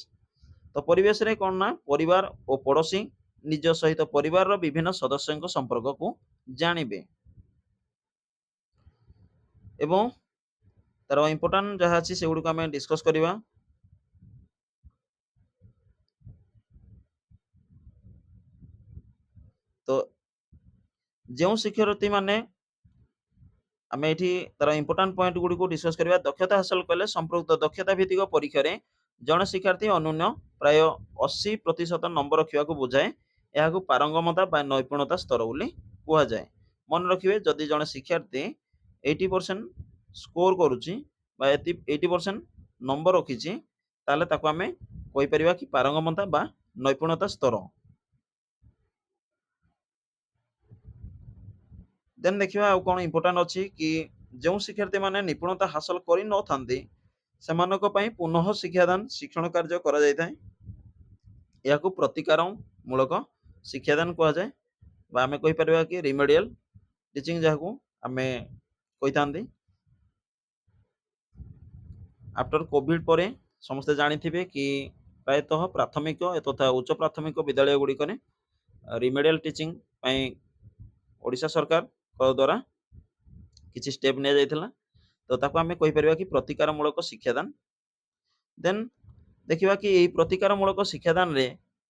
ତ ପରିବେଶରେ କ'ଣ ନା ପରିବାର ଓ ପଡ଼ୋଶୀ, ନିଜ ସହିତ ପରିବାରର ବିଭିନ୍ନ ସଦସ୍ୟଙ୍କ ସମ୍ପର୍କକୁ ଜାଣିବେ। ଏବଂ ତାର ଇମ୍ପୋର୍ଟାଣ୍ଟ ଯାହା ଅଛି ସେଗୁଡ଼ିକୁ ଆମେ ଡିସ୍କସ୍ କରିବା। ତ ଯେଉଁ ଶିକ୍ଷାର୍ଥୀମାନେ ଆମେ ଏଠି ତାର ଇମ୍ପୋର୍ଟାଣ୍ଟ ପଏଣ୍ଟ ଗୁଡ଼ିକୁ ଡିସ୍କସ୍ କରିବା। ଦକ୍ଷତା ହାସଲ କଲେ ସମ୍ପୃକ୍ତ ଦକ୍ଷତା ଭିତ୍ତିକ ପରୀକ୍ଷାରେ ଜଣେ ଶିକ୍ଷାର୍ଥୀ ଅନ୍ୟୁନ ପ୍ରାୟ 80% ନମ୍ବର ରଖିବାକୁ ବୁଝାଏ। ଏହାକୁ ପାରଙ୍ଗମତା ବା ନୈପୁଣତା ସ୍ତର ବୋଲି କୁହାଯାଏ। ମନେ ରଖିବେ ଯଦି ଜଣେ ଶିକ୍ଷାର୍ଥୀ 80% ସ୍କୋର କରୁଛି ବା 80% ନମ୍ବର ରଖିଛି ତାହେଲେ ତାକୁ ଆମେ କହିପାରିବା କି ପାରଙ୍ଗମତା ବା ନୈପୁଣତା ସ୍ତର। ଦେନ୍ ଦେଖିବା ଆଉ କ'ଣ ଇମ୍ପୋର୍ଟାଣ୍ଟ ଅଛି କି ଯେଉଁ ଶିକ୍ଷାର୍ଥୀମାନେ ନିପୁଣତା ହାସଲ କରିନଥାନ୍ତି ସେମାନଙ୍କ ପାଇଁ ପୁନଃ ଶିକ୍ଷାଦାନ ଶିକ୍ଷଣ କାର୍ଯ୍ୟ କରାଯାଇଥାଏ। ଏହାକୁ ପ୍ରତିକାର ମୂଳକ ଶିକ୍ଷାଦାନ କୁହାଯାଏ ବା ଆମେ କହିପାରିବା କି ରିମେଡିଆଲ ଟିଚିଂ ଯାହାକୁ ଆମେ କହିଥାନ୍ତି। ଆଫ୍ଟର କୋଭିଡ ପରେ ସମସ୍ତେ ଜାଣିଥିବେ କି ପ୍ରାୟତଃ ପ୍ରାଥମିକ ତଥା ଉଚ୍ଚ ପ୍ରାଥମିକ ବିଦ୍ୟାଳୟ ଗୁଡ଼ିକରେ ରିମେଡିଆଲ ଟିଚିଂ ପାଇଁ ଓଡ଼ିଶା ସରକାରଙ୍କ ଦ୍ୱାରା କିଛି ଷ୍ଟେପ୍ ନିଆଯାଇଥିଲା। ତ ତାକୁ ଆମେ କହିପାରିବା କି ପ୍ରତିକାରମୂଳକ ଶିକ୍ଷାଦାନ। ଦେନ୍ ଦେଖିବା କି ଏହି ପ୍ରତିକାରମୂଳକ ଶିକ୍ଷାଦାନରେ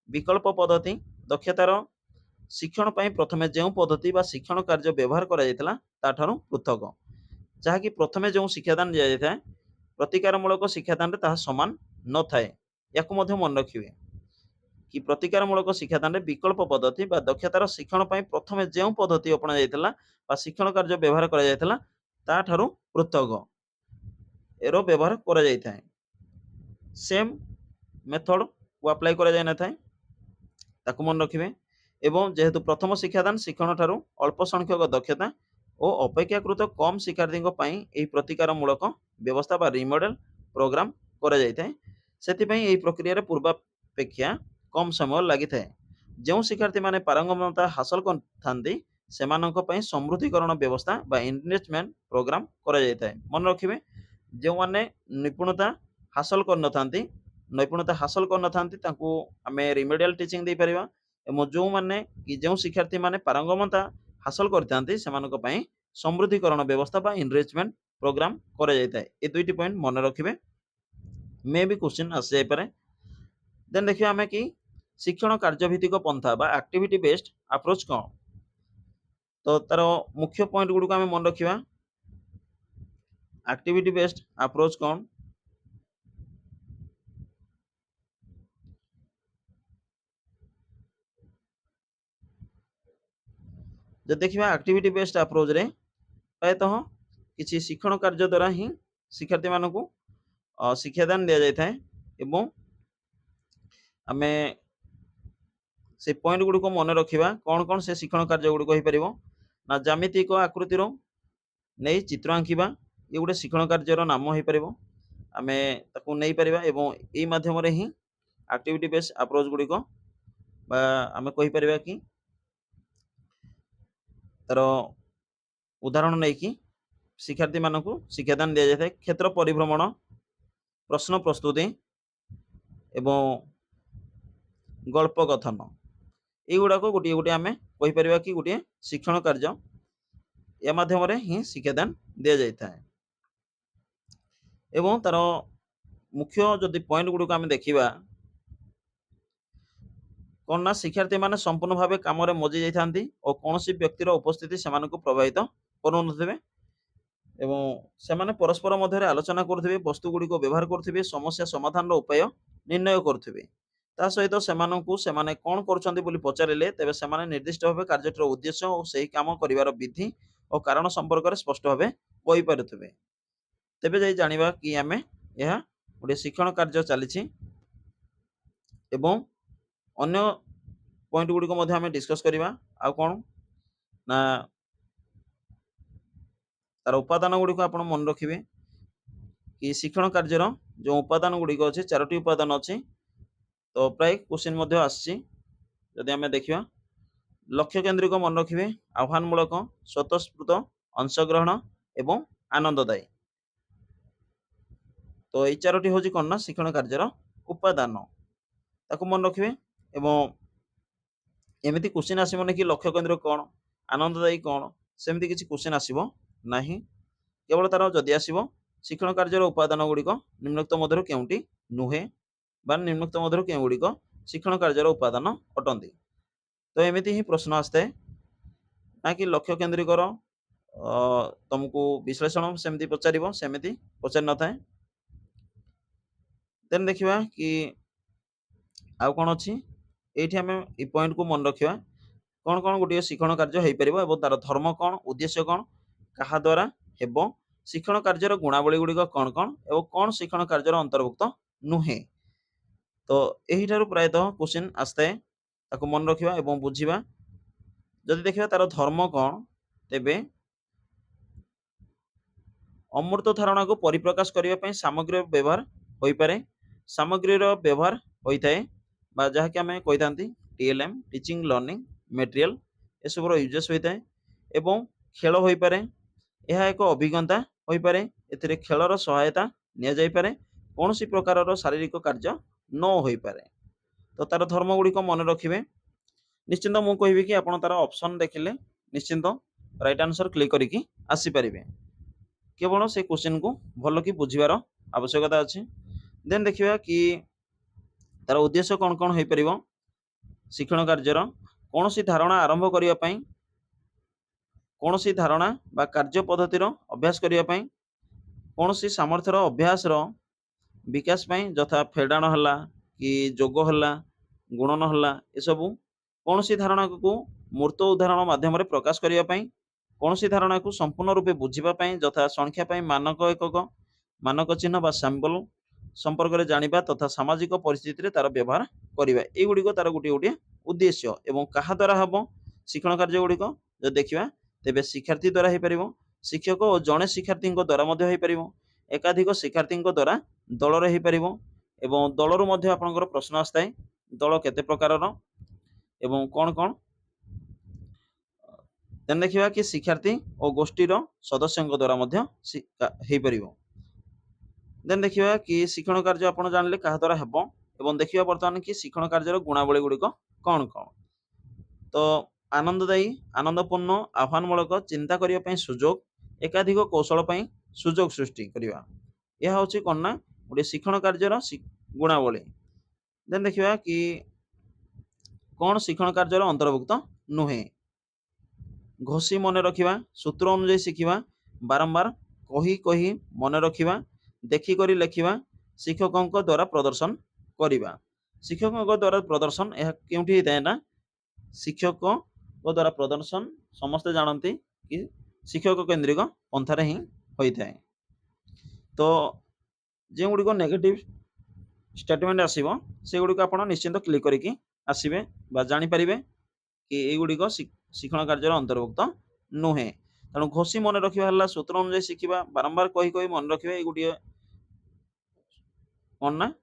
ବିକଳ୍ପ ପଦ୍ଧତି ଦକ୍ଷତାର ଶିକ୍ଷଣ ପାଇଁ ପ୍ରଥମେ ଯେଉଁ ପଦ୍ଧତି ବା ଶିକ୍ଷଣ କାର୍ଯ୍ୟ ବ୍ୟବହାର କରାଯାଇଥିଲା ତାଠାରୁ ପୃଥକ। ଯାହାକି ପ୍ରଥମେ ଯେଉଁ ଶିକ୍ଷାଦାନ ଦିଆଯାଇଥାଏ ପ୍ରତିକାରମୂଳକ ଶିକ୍ଷାଦାନରେ ତାହା ସମାନ ନଥାଏ। ୟାକୁ ମଧ୍ୟ ମନେ ରଖିବେ କି ପ୍ରତିକାରମୂଳକ ଶିକ୍ଷାଦାନରେ ବିକଳ୍ପ ପଦ୍ଧତି ବା ଦକ୍ଷତାର ଶିକ୍ଷଣ ପାଇଁ ପ୍ରଥମେ ଯେଉଁ ପଦ୍ଧତି ଅପଣା ଯାଇଥିଲା ବା ଶିକ୍ଷଣ କାର୍ଯ୍ୟ ବ୍ୟବହାର କରାଯାଇଥିଲା ତାଠାରୁ ପୃଥକ ଏର ବ୍ୟବହାର କରାଯାଇଥାଏ। ସେମ୍ ମେଥଡକୁ ଆପ୍ଲାଏ କରାଯାଇନଥାଏ, ତାକୁ ମନେ ରଖିବେ। ଏବଂ ଯେହେତୁ ପ୍ରଥମ ଶିକ୍ଷାଦାନ ଶିକ୍ଷଣ ଠାରୁ ଅଳ୍ପ ସଂଖ୍ୟକ ଦକ୍ଷତା ଓ ଅପେକ୍ଷାକୃତ କମ୍ ଶିକ୍ଷାର୍ଥୀଙ୍କ ପାଇଁ ଏହି ପ୍ରତିକାରମୂଳକ ବ୍ୟବସ୍ଥା ବା ରିମଡେଲ ପ୍ରୋଗ୍ରାମ କରାଯାଇଥାଏ। ସେଥିପାଇଁ ଏହି ପ୍ରକ୍ରିୟାରେ ପୂର୍ବାପେକ୍ଷା କମ୍ ସମୟ ଲାଗିଥାଏ। ଯେଉଁ ଶିକ୍ଷାର୍ଥୀମାନେ ପାରଙ୍ଗମତା ହାସଲ କରିଥାନ୍ତି ସେମାନଙ୍କ ପାଇଁ ସମୃଦ୍ଧିକରଣ ବ୍ୟବସ୍ଥା ବା ଏନରିଚମେଣ୍ଟ ପ୍ରୋଗ୍ରାମ କରାଯାଇଥାଏ। ମନେ ରଖିବେ ଯେଉଁମାନେ ନିପୁଣତା ହାସଲ କରିନଥାନ୍ତି ତାଙ୍କୁ ଆମେ ରିମେଡିଆଲ ଟିଚିଂ ଦେଇପାରିବା। ଏବଂ ଯେଉଁମାନେ କି ଯେଉଁ ଶିକ୍ଷାର୍ଥୀମାନେ ପାରଙ୍ଗମତା ହାସଲ କରିଥାନ୍ତି ସେମାନଙ୍କ ପାଇଁ ସମୃଦ୍ଧିକରଣ ବ୍ୟବସ୍ଥା ବା ଏନରିଚମେଣ୍ଟ ପ୍ରୋଗ୍ରାମ କରାଯାଇଥାଏ। ଏ ଦୁଇଟି ପଏଣ୍ଟ ମନେ ରଖିବେ, ମେ ବି କ୍ୱେଶ୍ଚିନ୍ ଆସିଯାଇପାରେ। ଦେନ୍ ଦେଖିବା ଆମେ କି ଶିକ୍ଷଣ କାର୍ଯ୍ୟଭିତ୍ତିକ ପନ୍ଥା ବା ଆକ୍ଟିଭିଟି ବେସ୍ଡ ଆପ୍ରୋଚ୍ କ'ଣ। ତ ତାର ମୁଖ୍ୟ ପଏଣ୍ଟ ଗୁଡ଼ିକୁ ଆମେ ମନେ ରଖିବା। ଆକ୍ଟିଭିଟି ବେସ୍ଡ ଆପ୍ରୋଚ୍ କ'ଣ? ଯଦି ଦେଖିବା ଆକ୍ଟିଭିଟି ବେସ୍ଡ ଆପ୍ରୋଚରେ ପ୍ରାୟତଃ କିଛି ଶିକ୍ଷଣ କାର୍ଯ୍ୟ ଦ୍ୱାରା ହିଁ ଶିକ୍ଷାର୍ଥୀମାନଙ୍କୁ ଶିକ୍ଷାଦାନ ଦିଆଯାଇଥାଏ। ଏବଂ ଆମେ ସେ ପଏଣ୍ଟ ଗୁଡ଼ିକୁ ମନେ ରଖିବା କ'ଣ କ'ଣ ସେ ଶିକ୍ଷଣ କାର୍ଯ୍ୟ ଗୁଡ଼ିକ ହେଇପାରିବ ନା ଜ୍ୟାମିତିକ ଆକୃତିର ନେଇ ଚିତ୍ର ଆଙ୍କିବା ଏ ଗୋଟେ ଶିକ୍ଷଣ କାର୍ଯ୍ୟର ନାମ ହେଇପାରିବ। ଆମେ ତାକୁ ନେଇପାରିବା ଏବଂ ଏଇ ମାଧ୍ୟମରେ ହିଁ आक्टिविटी बेस्ड अप्रोच गुड़िक आम कहीपर कि तार उदाहरण नहीं कि शिक्षार्थी मानक शिक्षादान दि जाए क्षेत्र परिभ्रमण प्रश्न प्रस्तुति एवं गल्प कथन युवाक गोटे गोटे आम कहीपर कि गोटे शिक्षण कार्य या माध्यम ही शिक्षादान दि जाए एवं तार मुख्य जदि पॉइंट गुड़िक आम देखा कौन ना शिक्षार्थी मैंने संपूर्ण भाव कम मजी जाती और कौन सी व्यक्तिर उपस्थिति से प्रभावित करुनथिबे एवं सेमाने परस्पर मध्य आलोचना करुथिबे वस्तु गुड़िक व्यवहार करुथिबे समस्या समाधान उपाय निर्णय करुथिबे ता सहित सेमानंकु सेमाने कौन करुछंती बोली पचारिले तेबे सेमाने निर्दिष्ट भावे कार्यटर उद्देश्य और सही काम करिवार विधि और कारण संपर्क में स्पष्ट भावे कहि पारुथिबे तेबे जाई जानिबा कि आमे यह गोटे शिक्षण कार्य चली एवं अन्य पॉइंट गुड़िक मध्य आमे डिस्कस करिबा आ कोन ना तार उपादान गुड़िक आपण मन रखिबे कि शिक्षण कार्यर जो उपादान गुड़िक अच्छे 4टी उपादान अच्छी तो प्राय क्वेश्चन मध्य आसी जदि आमे देखिबा लक्ष्य केंद्रिक मन रखिबे आह्वानमूलक स्वतःस्फूर्त अंशग्रहण एवं आनंददायी तो ये 4टी हूँ कौन ना शिक्षण कार्यर उपादान ताको मन रखिबे एवं एमती क्वेश्चन आसबनी कि लक्ष्य केंद्र कौन आनंददायी कौन सेमती किसी क्वेश्चन आसब नहीं केवल तार जदि आसब शिक्षण कार्यर उपादान गुड़िक निम्नोक्त मध्य केउटी नुहे बा निम्नोक्त मध्य केउ गुड़िक शिक्षण कार्यर उपादान अटंती तो एमती ही प्रश्न आसता ना कि लक्ष्य केंद्रिकर तुमको विश्लेषण सेमती पचार सेमती पचार न था देन देखिबा कि आउ कौन अच्छी ये आम ये पॉइंट को मन रखा कौन कौन गोटे शिक्षण कार्य हो पार तार धर्म कौन उद्देश्य कौन क्या द्वारा हेब शिक्षण कार्यर गुणावली गुड़िक कौन कौन एवं कौन शिक्षण कार्यर अंतर्भुक्त नुहे तो यही प्रायतः क्वेश्चन आसताए ताको मन रखा एवं बुझा जदि देखा तार धर्म कौन तेबे अमूर्त धारणा को परिप्रकाश करने सामग्री व्यवहार हो पारे सामग्री व्यवहार होता है जहाँकि आम कही टीएलएम टीचिंग लर्निंग मटेरियल एसबूर यूजेस होता है एवं खेल हो पारे यह एक अभिज्ञता हो पारे एथिरे खेलर सहायता नि पारे कौन सी प्रकार शारीरिक कार्य न हो पारे तो तार धर्म गुड़िक मन रखिए निश्चिंत मु कहि कि आप तार ऑप्शन देखिले निश्चिंत राइट आंसर क्लिक करके आसीपारे केवल से क्वेश्चन को भल कि बुझार आवश्यकता अच्छी देन देखिए कि तार उद्देश्य कौन कौन हो पार शिक्षण कार्यर कौन सी धारणा आरंभ करने कौन सी धारणा बा कार्य पद्धतिर अभ्यास करने कौन सी सामर्थ्यर अभ्यास विकास यथा फेडाण है कि जोग है गुणन है यसबू कौन सी धारणा को मूर्त उदाहरण माध्यम प्रकाश करने कौन सी धारणा को संपूर्ण रूपे बुझापी यथा संख्या मानक एकक मानक चिन्ह बा सैंपल संपर्क में जाना तथा सामाजिक परिस्थिति तार व्यवहार करवा युड़िक तार गोटे गोटे उद्देश्य एवं क्या द्वारा हम शिक्षण कार्य गुड़िक जो देखा तेज शिक्षार्थी द्वारा हो पार शिक्षक और जड़े शिक्षार्थी द्वारा हो पार एकाधिक शिक्षार्थी द्वारा दल हो पार एवं दलरू आपंकर प्रश्न आसताए दल केते प्रकार एवं कौन कौन देन देखा कि शिक्षार्थी और गोष्ठीर सदस्यों द्वारा हो पार देन देखा कि शिक्षण कार्य आप जानले क्या द्वारा हेब एवं देखिए बर्तमान कि शिक्षण कार्यर गुणावली गुड़िक कौन कौन तो आनंददायी आनंदपूर्ण आह्वानमूलक चिंता करने सुजोग एकाधिक कौशल सुजोग सृष्टि करवा यह हूँ कौन ना गोटे शिक्षण कार्यर गुणावली देन देखा कि कौन शिक्षण कार्यर अंतर्भुक्त नुहे घोषी मन रखा सूत्र अनुଯାयी शिखा बारंबार कही कही मन रखा देखिक लिखा शिक्षकों द्वारा प्रदर्शन करवा शिक्षकों द्वारा प्रदर्शन यह क्योंकि होता है ना शिक्षक द्वारा प्रदर्शन समस्ते जानते कि शिक्षक केंद्रिक पंथार ही होता है तो जो गुड़िक नेगेटिव स्टेटमेंट आसो से गुड़िक आप निश्चिंत क्लिक करके आसबे जापर कि युड़िक शिक्षण कार्य अंतर्भुक्त नुहे तेणु घोषी मन रखा सूत्र अनुଯାयी शिखा बारंबार कही कही मन रखिए ये गोटे कौन ना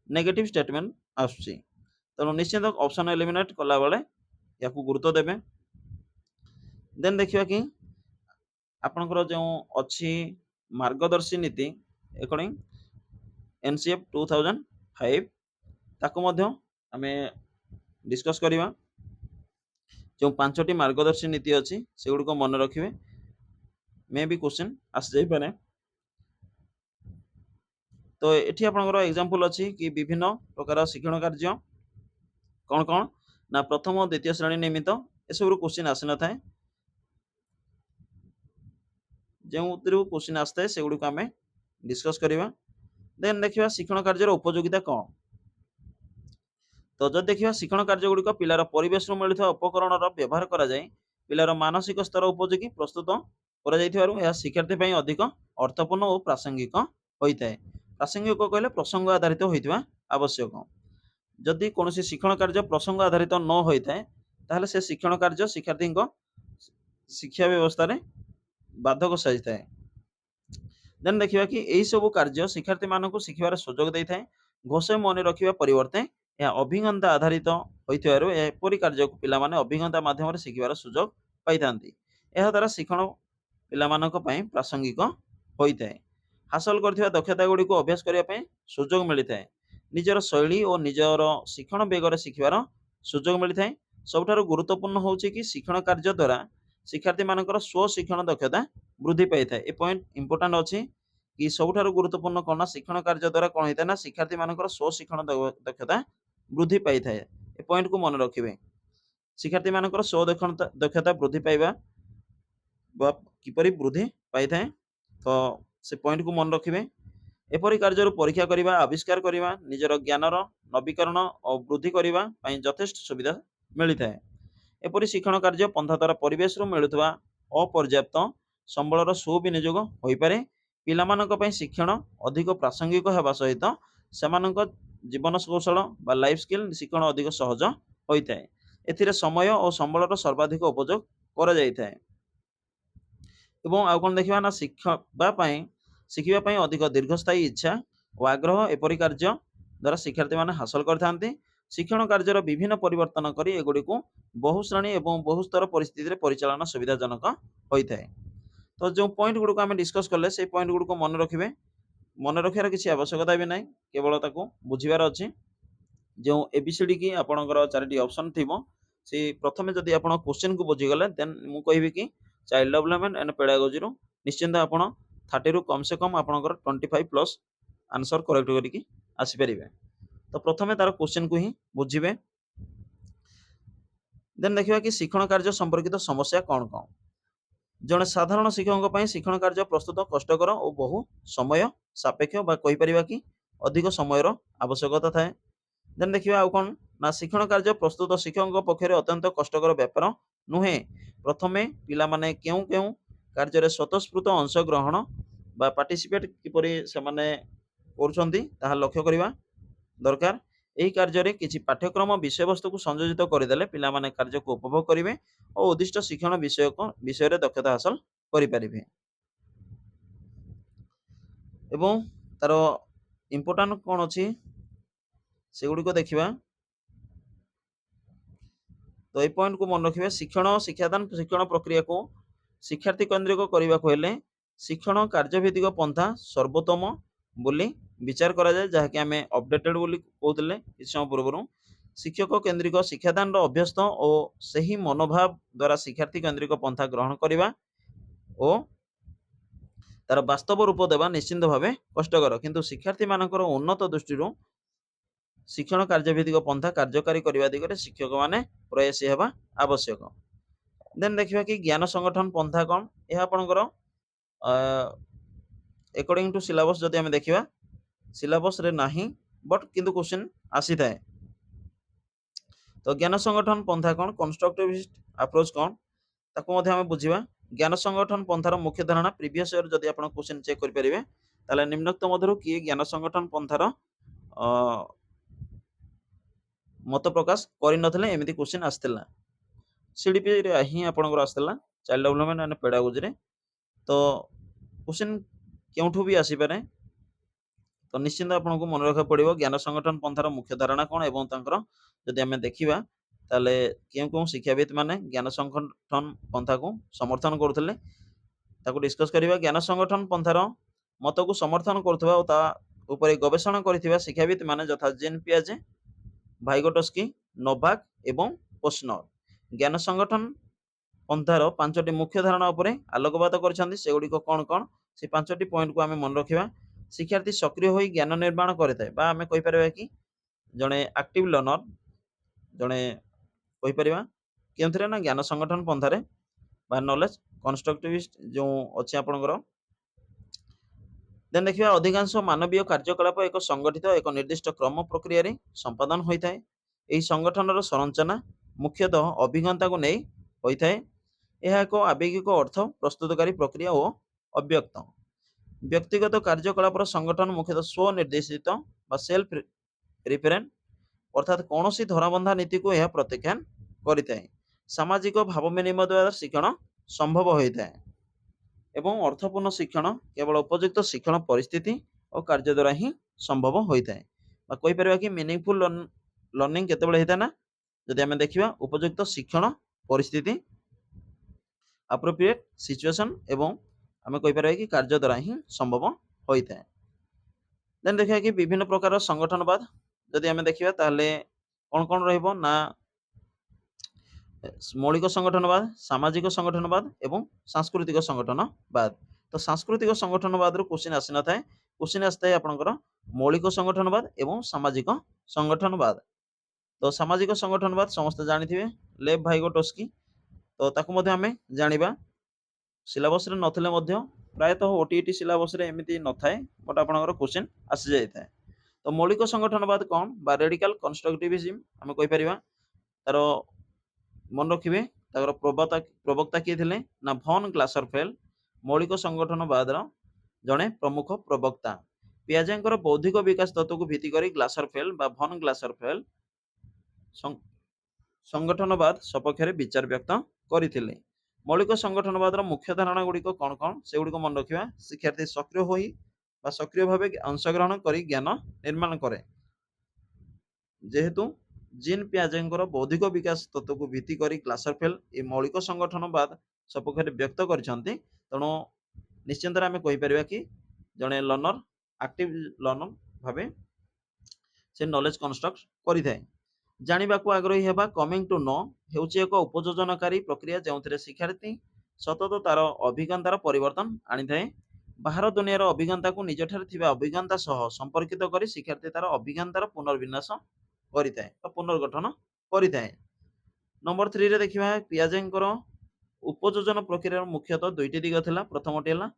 नेगेटिव स्टेटमेंट ଆସୁଛି। ତେଣୁ ନିଶ୍ଚିନ୍ତ ଅପସନ୍ ଏଲିମିନେଟ୍ କଲାବେଳେ ୟାକୁ ଗୁରୁତ୍ୱ ଦେବେ। ଦେନ୍ ଦେଖିବା କି ଆପଣଙ୍କର ଯେଉଁ ଅଛି ମାର୍ଗଦର୍ଶୀ ନୀତି ଏକର୍ଡିଂ NCF 2005 ତାକୁ ମଧ୍ୟ ଆମେ ଡିସ୍କସ୍ କରିବା। ଯେଉଁ 5ଟି ମାର୍ଗଦର୍ଶୀ ନୀତି ଅଛି ସେଗୁଡ଼ିକ ମନେ ରଖିବେ, ମେ ବି କ୍ୱେଶ୍ଚିନ୍ ଆସିଯାଇପାରେ। ତ ଏଠି ଆପଣଙ୍କର ଏକ୍ଜାମ୍ପଲ୍ ଅଛି କି ବିଭିନ୍ନ ପ୍ରକାର ଶିକ୍ଷଣ କାର୍ଯ୍ୟ କ'ଣ କ'ଣ ନା ପ୍ରଥମ ଓ ଦ୍ୱିତୀୟ ଶ୍ରେଣୀ ନିମିତ୍ତ ଏସବୁରୁ କ୍ୱେଶ୍ଚିନ୍ ଆସିନଥାଏ। ଯେଉଁଥିରୁ କ୍ୱେଶ୍ଚିନ୍ ଆସିଥାଏ ସେଗୁଡ଼ିକୁ ଆମେ ଡିସ୍କସ୍ କରିବା। ଦେନ୍ ଦେଖିବା ଶିକ୍ଷଣ କାର୍ଯ୍ୟର ଉପଯୋଗିତା କ'ଣ। ତ ଯଦି ଦେଖିବା ଶିକ୍ଷଣ କାର୍ଯ୍ୟଗୁଡ଼ିକ ପିଲାର ପରିବେଶରୁ ମିଳୁଥିବା ଉପକରଣର ବ୍ୟବହାର କରାଯାଇ ପିଲାର ମାନସିକ ସ୍ତର ଉପଯୋଗୀ ପ୍ରସ୍ତୁତ କରାଯାଇଥିବାରୁ ଏହା ଶିକ୍ଷାର୍ଥୀ ପାଇଁ ଅଧିକ ଅର୍ଥପୂର୍ଣ୍ଣ ଓ ପ୍ରାସଙ୍ଗିକ ହୋଇଥାଏ। ପ୍ରାସଙ୍ଗିକ କହିଲେ ପ୍ରସଙ୍ଗ ଆଧାରିତ ହୋଇଥିବା ଆବଶ୍ୟକ। ଯଦି କୌଣସି ଶିକ୍ଷଣ କାର୍ଯ୍ୟ ପ୍ରସଙ୍ଗ ଆଧାରିତ ନ ହୋଇଥାଏ ତାହେଲେ ସେ ଶିକ୍ଷଣ କାର୍ଯ୍ୟ ଶିକ୍ଷାର୍ଥୀଙ୍କ ଶିକ୍ଷା ବ୍ୟବସ୍ଥାରେ ବାଧକ ସାଜିଥାଏ। ଦେନ୍ ଦେଖିବା କି ଏହି ସବୁ କାର୍ଯ୍ୟ ଶିକ୍ଷାର୍ଥୀମାନଙ୍କୁ ଶିଖିବାର ସୁଯୋଗ ଦେଇଥାଏ। ଘୋଷେ ମନେ ରଖିବା ପରିବର୍ତ୍ତେ ଏହା ଅଭିଜ୍ଞତା ଆଧାରିତ ହୋଇଥିବାରୁ ଏପରି କାର୍ଯ୍ୟକୁ ପିଲାମାନେ ଅଭିଜ୍ଞତା ମାଧ୍ୟମରେ ଶିଖିବାର ସୁଯୋଗ ପାଇଥାନ୍ତି। ଏହାଦ୍ୱାରା ଶିକ୍ଷଣ ପିଲାମାନଙ୍କ ପାଇଁ ପ୍ରାସଙ୍ଗିକ ହୋଇଥାଏ। ହାସଲ କରିଥିବା ଦକ୍ଷତା ଗୁଡ଼ିକୁ ଅଭ୍ୟାସ କରିବା ପାଇଁ ସୁଯୋଗ ମିଳିଥାଏ। ନିଜର ଶୈଳୀ ଓ ନିଜର ଶିକ୍ଷଣ ବେଗରେ ଶିଖିବାର ସୁଯୋଗ ମିଳିଥାଏ। ସବୁଠାରୁ ଗୁରୁତ୍ୱପୂର୍ଣ୍ଣ ହେଉଛି କି ଶିକ୍ଷଣ କାର୍ଯ୍ୟ ଦ୍ୱାରା ଶିକ୍ଷାର୍ଥୀମାନଙ୍କର ସ୍ୱ ଶିକ୍ଷଣ ଦକ୍ଷତା ବୃଦ୍ଧି ପାଇଥାଏ। ଏ ପଏଣ୍ଟ ଇମ୍ପୋର୍ଟାଣ୍ଟ ଅଛି କି ସବୁଠାରୁ ଗୁରୁତ୍ୱପୂର୍ଣ୍ଣ କ'ଣ ନା ଶିକ୍ଷଣ କାର୍ଯ୍ୟ ଦ୍ୱାରା କ'ଣ ହେଇଥାଏ ନା ଶିକ୍ଷାର୍ଥୀମାନଙ୍କର ସ୍ୱ ଶିକ୍ଷଣ ଦକ୍ଷତା ବୃଦ୍ଧି ପାଇଥାଏ। ଏ ପଏଣ୍ଟକୁ ମନେ ରଖିବେ। ଶିକ୍ଷାର୍ଥୀମାନଙ୍କର ସ୍ୱ ଦକ୍ଷତା ବୃଦ୍ଧି ପାଇବା ବା କିପରି ବୃଦ୍ଧି ପାଇଥାଏ ତ ସେ ପଏଣ୍ଟକୁ ମନେ ରଖିବେ। ଏପରି କାର୍ଯ୍ୟରୁ ପରୀକ୍ଷା କରିବା, ଆବିଷ୍କାର କରିବା, ନିଜର ଜ୍ଞାନର ନବୀକରଣ ଓ ବୃଦ୍ଧି କରିବା ପାଇଁ ଯଥେଷ୍ଟ ସୁବିଧା ମିଳିଥାଏ। ଏପରି ଶିକ୍ଷଣ କାର୍ଯ୍ୟ ପନ୍ଥା ଦ୍ୱାରା ପରିବେଶରୁ ମିଳୁଥିବା ଅପର୍ଯ୍ୟାପ୍ତ ସମ୍ବଳର ସୁବିନିଯୋଗ ହୋଇପାରେ। ପିଲାମାନଙ୍କ ପାଇଁ ଶିକ୍ଷଣ ଅଧିକ ପ୍ରାସଙ୍ଗିକ ହେବା ସହିତ ସେମାନଙ୍କ ଜୀବନ କୌଶଳ ବା ଲାଇଫ୍ ସ୍କିଲ୍ ଶିକ୍ଷଣ ଅଧିକ ସହଜ ହୋଇଥାଏ। ଏଥିରେ ସମୟ ଓ ସମ୍ବଳର ସର୍ବାଧିକ ଉପଯୋଗ କରାଯାଇଥାଏ। ଏବଂ ଆଉ କ'ଣ ଦେଖିବା ନା ଶିଖିବା ପାଇଁ ଅଧିକ ଦୀର୍ଘସ୍ଥାୟୀ ଇଚ୍ଛା ଓ ଆଗ୍ରହ ଏପରି କାର୍ଯ୍ୟ ଦ୍ୱାରା ଶିକ୍ଷାର୍ଥୀମାନେ ହାସଲ କରିଥାନ୍ତି। ଶିକ୍ଷଣ କାର୍ଯ୍ୟର ବିଭିନ୍ନ ପରିବର୍ତ୍ତନ କରି ଏଗୁଡ଼ିକୁ ବହୁ ଶ୍ରେଣୀ ଏବଂ ବହୁ ସ୍ତର ପରିସ୍ଥିତିରେ ପରିଚାଳନା ସୁବିଧାଜନକ ହୋଇଥାଏ। ତ ଯେଉଁ ପଏଣ୍ଟ ଗୁଡ଼ିକୁ ଆମେ ଡିସ୍କସ୍ କଲେ ସେଇ ପଏଣ୍ଟ ଗୁଡ଼ିକୁ ମନେ ରଖିବେ। ମନେ ରଖିବାର କିଛି ଆବଶ୍ୟକତା ବି ନାହିଁ, କେବଳ ତାକୁ ବୁଝିବାର ଅଛି। ଯେଉଁ ABCD କି ଆପଣଙ୍କର 4ଟି ଅପସନ୍ ଥିବ ସେ ପ୍ରଥମେ ଯଦି ଆପଣ କ୍ୱେଶ୍ଚିନ୍କୁ ବୁଝିଗଲେ ଦେନ୍ ମୁଁ କହିବି କି ଚାଇଲ୍ଡ ଡେଭଲପମେଣ୍ଟ ଆଣ୍ଡ ପେଡାଗୋଜିରୁ ନିଶ୍ଚିନ୍ତ ଆପଣ 30ରୁ କମ୍ ସେ କମ୍ ଆପଣଙ୍କର 25+ ଆନ୍ସର କରେକ୍ଟ କରିକି ଆସିପାରିବେ। ତ ପ୍ରଥମେ ତାର କ୍ୱେଶ୍ଚିନ୍କୁ ହିଁ ବୁଝିବେ। ଦେନ୍ ଦେଖିବା କି ଶିକ୍ଷଣ କାର୍ଯ୍ୟ ସମ୍ପର୍କିତ ସମସ୍ୟା କ'ଣ କ'ଣ। ଜଣେ ସାଧାରଣ ଶିକ୍ଷକଙ୍କ ପାଇଁ ଶିକ୍ଷଣ କାର୍ଯ୍ୟ ପ୍ରସ୍ତୁତ କଷ୍ଟକର ଓ ବହୁ ସମୟ ସାପେକ୍ଷ ବା କହିପାରିବା କି ଅଧିକ ସମୟର ଆବଶ୍ୟକତା ଥାଏ। ଦେନ୍ ଦେଖିବା ଆଉ କ'ଣ ନା ଶିକ୍ଷଣ କାର୍ଯ୍ୟ ପ୍ରସ୍ତୁତ ଶିକ୍ଷକଙ୍କ ପକ୍ଷରେ ଅତ୍ୟନ୍ତ କଷ୍ଟକର ବ୍ୟାପାର ନୁହେଁ। ପ୍ରଥମେ ପିଲାମାନେ କେଉଁ କେଉଁ କାର୍ଯ୍ୟରେ ସ୍ୱତଃସ୍ଫୂର୍ତ୍ତ ଅଂଶଗ୍ରହଣ ବା ପାର୍ଟିସିପେଟ୍ କିପରି ସେମାନେ କରୁଛନ୍ତି ତାହା ଲକ୍ଷ୍ୟ କରିବା ଦରକାର। ଏହି କାର୍ଯ୍ୟରେ କିଛି ପାଠ୍ୟକ୍ରମ ବିଷୟବସ୍ତୁକୁ ସଂଯୋଜିତ କରିଦେଲେ ପିଲାମାନେ କାର୍ଯ୍ୟକୁ ଉପଭୋଗ କରିବେ ଓ ଉଦ୍ଦିଷ୍ଟ ଶିକ୍ଷଣ ବିଷୟରେ ଦକ୍ଷତା ହାସଲ କରିପାରିବେ। ଏବଂ ତାର ଇମ୍ପୋର୍ଟାଣ୍ଟ କ'ଣ ଅଛି ସେଗୁଡ଼ିକ ଦେଖିବା। ତ এই ପଏଣ୍ଟକୁ ମନେ ରଖିବେ। ଶିକ୍ଷାଦାନ ଶିକ୍ଷଣ ପ୍ରକ୍ରିୟାକୁ ଶିକ୍ଷାର୍ଥୀ କେନ୍ଦ୍ରିକ କରିବାକୁ ହେଲେ ଶିକ୍ଷଣ କାର୍ଯ୍ୟଭିତ୍ତିକ ପନ୍ଥା ସର୍ବୋତ୍ତମ ବୋଲି ବିଚାର କରାଯାଏ, ଯାହାକି ଆମେ ଅପଡେଟେଡ୍ ବୋଲି କହୁଥିଲେ କିଛି ସମୟ ପୂର୍ବରୁ। ଶିକ୍ଷକ କେନ୍ଦ୍ରିକ ଶିକ୍ଷାଦାନର ଅଭ୍ୟସ୍ତ ଓ ସେହି ମନୋଭାବ ଦ୍ୱାରା ଶିକ୍ଷାର୍ଥୀ କେନ୍ଦ୍ରିକ ପନ୍ଥା ଗ୍ରହଣ କରିବା ଓ ତାର ବାସ୍ତବ ରୂପ ଦେବା ନିଶ୍ଚିନ୍ତ ଭାବେ କଷ୍ଟକର, କିନ୍ତୁ ଶିକ୍ଷାର୍ଥୀମାନଙ୍କର ଉନ୍ନତ ଦୃଷ୍ଟିରୁ ଶିକ୍ଷଣ କାର୍ଯ୍ୟଭିତ୍ତିକ ପନ୍ଥା କାର୍ଯ୍ୟକାରୀ କରିବା ଦିଗରେ ଶିକ୍ଷକମାନେ ପ୍ରୟାସୀ ହେବା ଆବଶ୍ୟକ। ଦେନ୍ ଦେଖିବା କି ଜ୍ଞାନ ସଂଗଠନ ପନ୍ଥା କ'ଣ। ଏହା ଆପଣଙ୍କର ଏକର୍ଡିଂ ଟୁ ସିଲାବସ୍ ଯଦି ଆମେ ଦେଖିବା ସିଲାବସ୍ରେ ନାହିଁ ବଟ୍ କିନ୍ତୁ କ୍ୱେଶ୍ଚିନ୍ ଆସିଥାଏ। ତ ଜ୍ଞାନ ସଂଗଠନ ପନ୍ଥା କ'ଣ, କନଷ୍ଟ୍ରକ୍ଟିଭିଷ୍ଟ ଆପ୍ରୋଚ୍ କ'ଣ ତାକୁ ମଧ୍ୟ ଆମେ ବୁଝିବା। ଜ୍ଞାନ ସଂଗଠନ ପନ୍ଥାର ମୁଖ୍ୟ ଧାରଣା ପ୍ରିଭିୟସ୍ ଇୟର ଯଦି ଆପଣ କ୍ୱେଶ୍ଚିନ୍ ଚେକ୍ କରିପାରିବେ ତାହେଲେ ନିମ୍ନୋକ୍ତ ମଧ୍ୟରୁ କିଏ ଜ୍ଞାନ ସଂଗଠନ ପନ୍ଥାର ମତ ପ୍ରକାଶ କରିନଥିଲେ ଏମିତି କ୍ୱେଶ୍ଚିନ୍ ଆସିଥିଲା। CDPରେ ହିଁ ଆପଣଙ୍କର ଆସିଥିଲା ଚାଇଲ୍ଡ ଡେଭଲପମେଣ୍ଟ ଆଣ୍ଡ ପେଡାଗୋଜିରେ। ତ କ୍ୱେଶ୍ଚିନ୍ କେଉଁଠୁ ବି ଆସିପାରେ। तो निश्चिंत आपको मन रखा पड़ो ज्ञान संगठन पंथार मुख्य धारणा कौन एवं जदि आम देखा ताले क्यों शिक्षाविद माने ज्ञान संगठन पंथा को समर्थन करते डिस्कस करवा ज्ञान संगठन पंथार मत को समर्थन कर गवेषणा कर शिक्षाविद माने यथा जीन पियाजे भाइगोटस्की नोभाक एवं पोस्नर ज्ञान संगठन पंथार 5टी मुख्य धारणा उपरे आलोकपात करछन्ति सेगुडी को कौन कौन से 5टी पॉइंट को आमे मन रखिबा शिक्षार्थी सक्रिय होई ज्ञान निर्माण करथाय बा आमे कहि परबा कि जणे एक्टिव लर्नर जणे कहि परबा केनथरे ना ज्ञान संगठन पंथारे बा नॉलेज कंस्ट्रक्टिविस्ट जो अछि आपनकर देन देखिबा अधिकांश मानवीय कार्यकलाप एक संगठित एक निर्दिष्ट क्रम प्रक्रिया रे संपादन होइथाय एही संगठनर संरचना मुख्यतः अभिज्ञता को नै होइथाय यह एक आवेगिक अर्थ प्रस्तुतकारी प्रक्रिया और अव्यक्त व्यक्तिगत कार्यकलापर संगठन मुख्यतः स्वनिर्देशित बा सेल्फ रिफरेंट अर्थात कौन सी धराबंधा नीति को यह प्रत्याख्यान करिथाय सामाजिक भाव विनिमय द्वारा शिक्षण संभव होता है एवं अर्थपूर्ण शिक्षण केवल उपयुक्त शिक्षण परिस्थिति और कार्य द्वारा ही संभव होता है कहि परबा कि मीनिंगफुल लर्निंग केतेबेले होता ना जदि आमे देखिबा उपयुक्त शिक्षण परिस्थिति एप्रोप्रिएट सिचुएशन एवं आमे कहि परबा कि कार्य द्वारा ही संभव होता है देन देखिबा कि विभिन्न प्रकार संगठनवाद जदि आमे देखिबा ताले कौन कौन रहइबो ना मौलिक संगठनवाद सामाजिक संगठनवाद एवं सांस्कृतिक संगठनवाद तो सांस्कृतिक संगठनवाद क्वेश्चन आसी न थाए क्वेश्चन आसता है आपनकर मौलिक संगठनवाद एवं सामाजिक संगठनवाद तो सामाजिक संगठनवाद समस्त जानिथिबे लेव भाइगोटस्की तो ताकू मध्ये आमे जानिबा सिलेबस रे नथिले मध्ये प्रायतः ओटीईटी सिलेबस रे एमिति न थाए बट आपनकर क्वेश्चन आसी जाय थाए तो मौलिक संगठनवाद कौन बा रेडिकल कंस्ट्रक्टिविज्म आमे कहि परिबा तारो मन रखिए ताकर प्रवक्ता किए थे ना भन ग्लासरफेल्ड मौलिक संगठनवाद जड़े प्रमुख प्रवक्ता पियाजेंकर बौद्धिक विकास तत्व को भित्ति करी ग्लासरफेल्ड बा भन ग्लासरफेल्ड संगठनवाद सपक्ष विचार व्यक्त करते मौलिक संगठनवाद मुख्य धारणा गुड़िक कौन कौन से गुड़िक मन रखा शिक्षार्थी सक्रिय हो सक्रिय भाव अंशग्रहण कर ज्ञान निर्माण करे जेहेतु जीन पियाजेंकर बौद्धिक विकास तत्व को भित्ति करी ग्लासरफेल्ड ए मौलिक संगठनवाद सपक्ष व्यक्त करछन्ति तेणु निश्चिंत आमे कहि परिबा कि जणे लर्नर एक्टिव लर्नर भाबे से नॉलेज कंस्ट्रक्ट करिथाय जानिबा को आग्रही हेबा कमिंग टू नो हेउची एक उपयोजनकारी प्रक्रिया जेउथरे शिक्षार्थी सतत तार अभिज्ञतार परिवर्तन आनिथाय बाहर दुनियार अभिज्ञता को निजठार थिबा अभिज्ञता सह संपर्कित करी शिक्षार्थी तार अभिज्ञतार पुनर्विन्यास करिथाय पुनर्गठन करिथाय नंबर 3 रे देखिबा पियाजेंकर उपयोजन प्रक्रिया मुख्यतः दुईटी दिग थिला प्रथमटी हला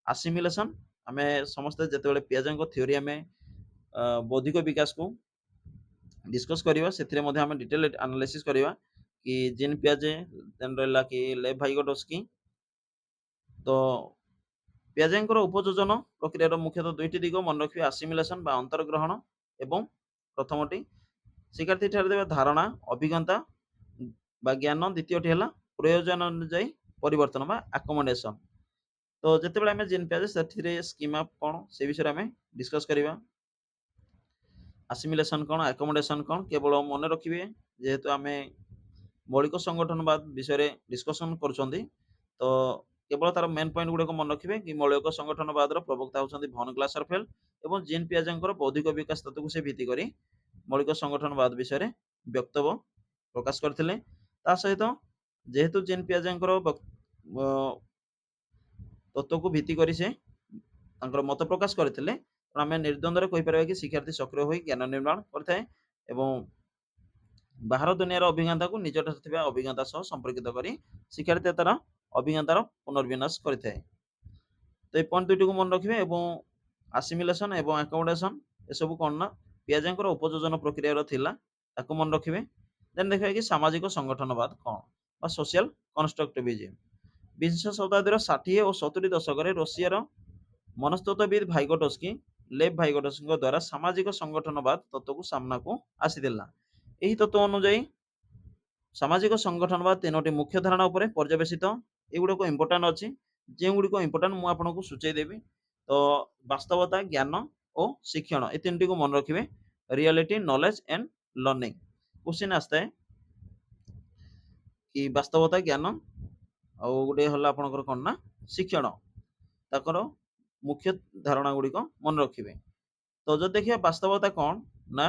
असिमिलेशन आमे समस्त जेतेबेले पियाजेंकर थ्योरी आमे बौद्धिक विकास को डिस्कस करिवा सेथिरे मध्ये आमे डिटेल एनालिसिस करिवा कि जीन पियाजे देन रहला कि लेव भाइगोटस्की तो पियाजेंकर उपयोजन प्रक्रिया मुख्यतः दुईटी दिग मन रखिबे असिमिलेशन बा अंतर्ग्रहण एवं प्रथमटी शिक्षार्थी ठारे देबा धारणा अभिज्ञता बा ज्ञान द्वितीयटी हला प्रयोजन अनुसार परिवर्तन बा अकोमोडेशन तो जेतेबेले आमे जीन पियाजे सेथिरे स्कीमा कोन से विषय आमे डिस्कस करिवा असिमिलेशन कोन अकोमोडेशन कोन केवल मन रखिबे जेहेतु आमे मौलिक संगठनवाद विषय डिस्कशन करछन्ती तो केवल तार मेन पॉइंट गुडे को मन रखिबे कि मौलिक संगठनवाद प्रवक्ता होछन्ती भन ग्लासरफेल्ड एवं जीन पियाजेंकर बौद्धिक विकास तत्व को से भित्ति करी मौलिक संगठनवाद विषय वक्तव्य प्रकाश करथिले ता सहित जेहेतु जीन पियाजेंकर तत्व को भित्ति करी से मत प्रकाश करथिले आमे निर्द्वंद्व कहि परबा कि शिक्षार्थी सक्रिय होई ज्ञान निर्माण करथाय एवं बाहर दुनियार अभिज्ञता को निजठ थिबा अभिज्ञता सह संपर्कित करी शिक्षार्थी तार अभिज्ञतार पुनर्विन्यास करथाय तो ए पॉइंट दुइटी को मन रखिबे एवं असिमिलेशन एवं अकोमोडेशन ए सब कोन ना पियाजेंकर उपयोजन प्रक्रिया थिला ताको मन रखिबे देन देखिबा कि सामाजिक संगठनवाद कोन बा सोशल कंस्ट्रक्टिविज्म 20 शताब्दीर 60 और 70 दशक रशियार मनस्तत्वविद भाइगोटस्की लेव भाइगोटस्की द्वारा सामाजिक संगठनवाद तत्व को सामना को आसीला यही तत्व अनुसार सामाजिक संगठनवाद 3टी मुख्य धारणा उपरे पर्यवेसित एगुड़ा को इम्पोर्टाट अच्छी जो गुड़िक इम्पोर्टाट मुझे आपको सूचई देवी तो वास्तवता ज्ञान ଓ ଶିକ୍ଷଣ ଏ ତିନିଟିକୁ ମନେ ରଖିବେ। Reality, knowledge and learning. Question आस्ता है कि ବାସ୍ତବତା ଜ୍ଞାନ ଆଉ ଗୋଟେ ହେଲା ଆପଣଙ୍କର କଣ ନା ଶିକ୍ଷଣ, ତାଙ୍କର ମୁଖ୍ୟ ଧାରଣା ଗୁଡିକ ମନେ ରଖିବେ। ତ ଯଦି ଦେଖିବା ବାସ୍ତବତା କଣ ନା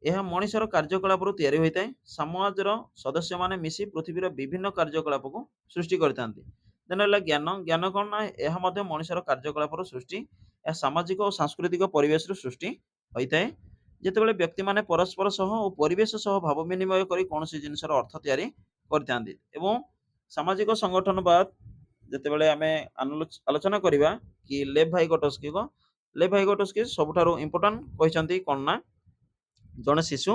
ଏହା ମଣିଷର କାର୍ଯ୍ୟକଳାପରୁ ତିଆରି ହୋଇଥାଏ। ସମାଜର ସଦସ୍ୟମାନେ ମିଶି ପୃଥିବୀର ବିଭିନ୍ନ କାର୍ଯ୍ୟକଳାପକୁ ସୃଷ୍ଟି କରିଥାନ୍ତି। ଦେନ ହେଲା ଜ୍ଞାନ। ଜ୍ଞାନ କଣ ନା ଏହା ମଧ୍ୟ ମଣିଷର କାର୍ଯ୍ୟକଳାପର ସୃଷ୍ଟି। ଏହା ସାମାଜିକ ଓ ସାଂସ୍କୃତିକ ପରିବେଶରୁ ସୃଷ୍ଟି ହୋଇଥାଏ। ଯେତେବେଳେ ବ୍ୟକ୍ତିମାନେ ପରସ୍ପର ସହ ଓ ପରିବେଶ ସହ ଭାବ ବିନିମୟ କରି କୌଣସି ଜିନିଷର ଅର୍ଥ ତିଆରି କରିଥାନ୍ତି। ଏବଂ ସାମାଜିକ ସଂଗଠନବାଦ ଯେତେବେଳେ ଆମେ ଆଲୋଚନା କରିବା କି ଲେଭ୍ ଭାଇଗୋଟସ୍କି ସବୁଠାରୁ ଇମ୍ପୋର୍ଟାଣ୍ଟ କହିଛନ୍ତି କଣ ନା ଜଣେ ଶିଶୁ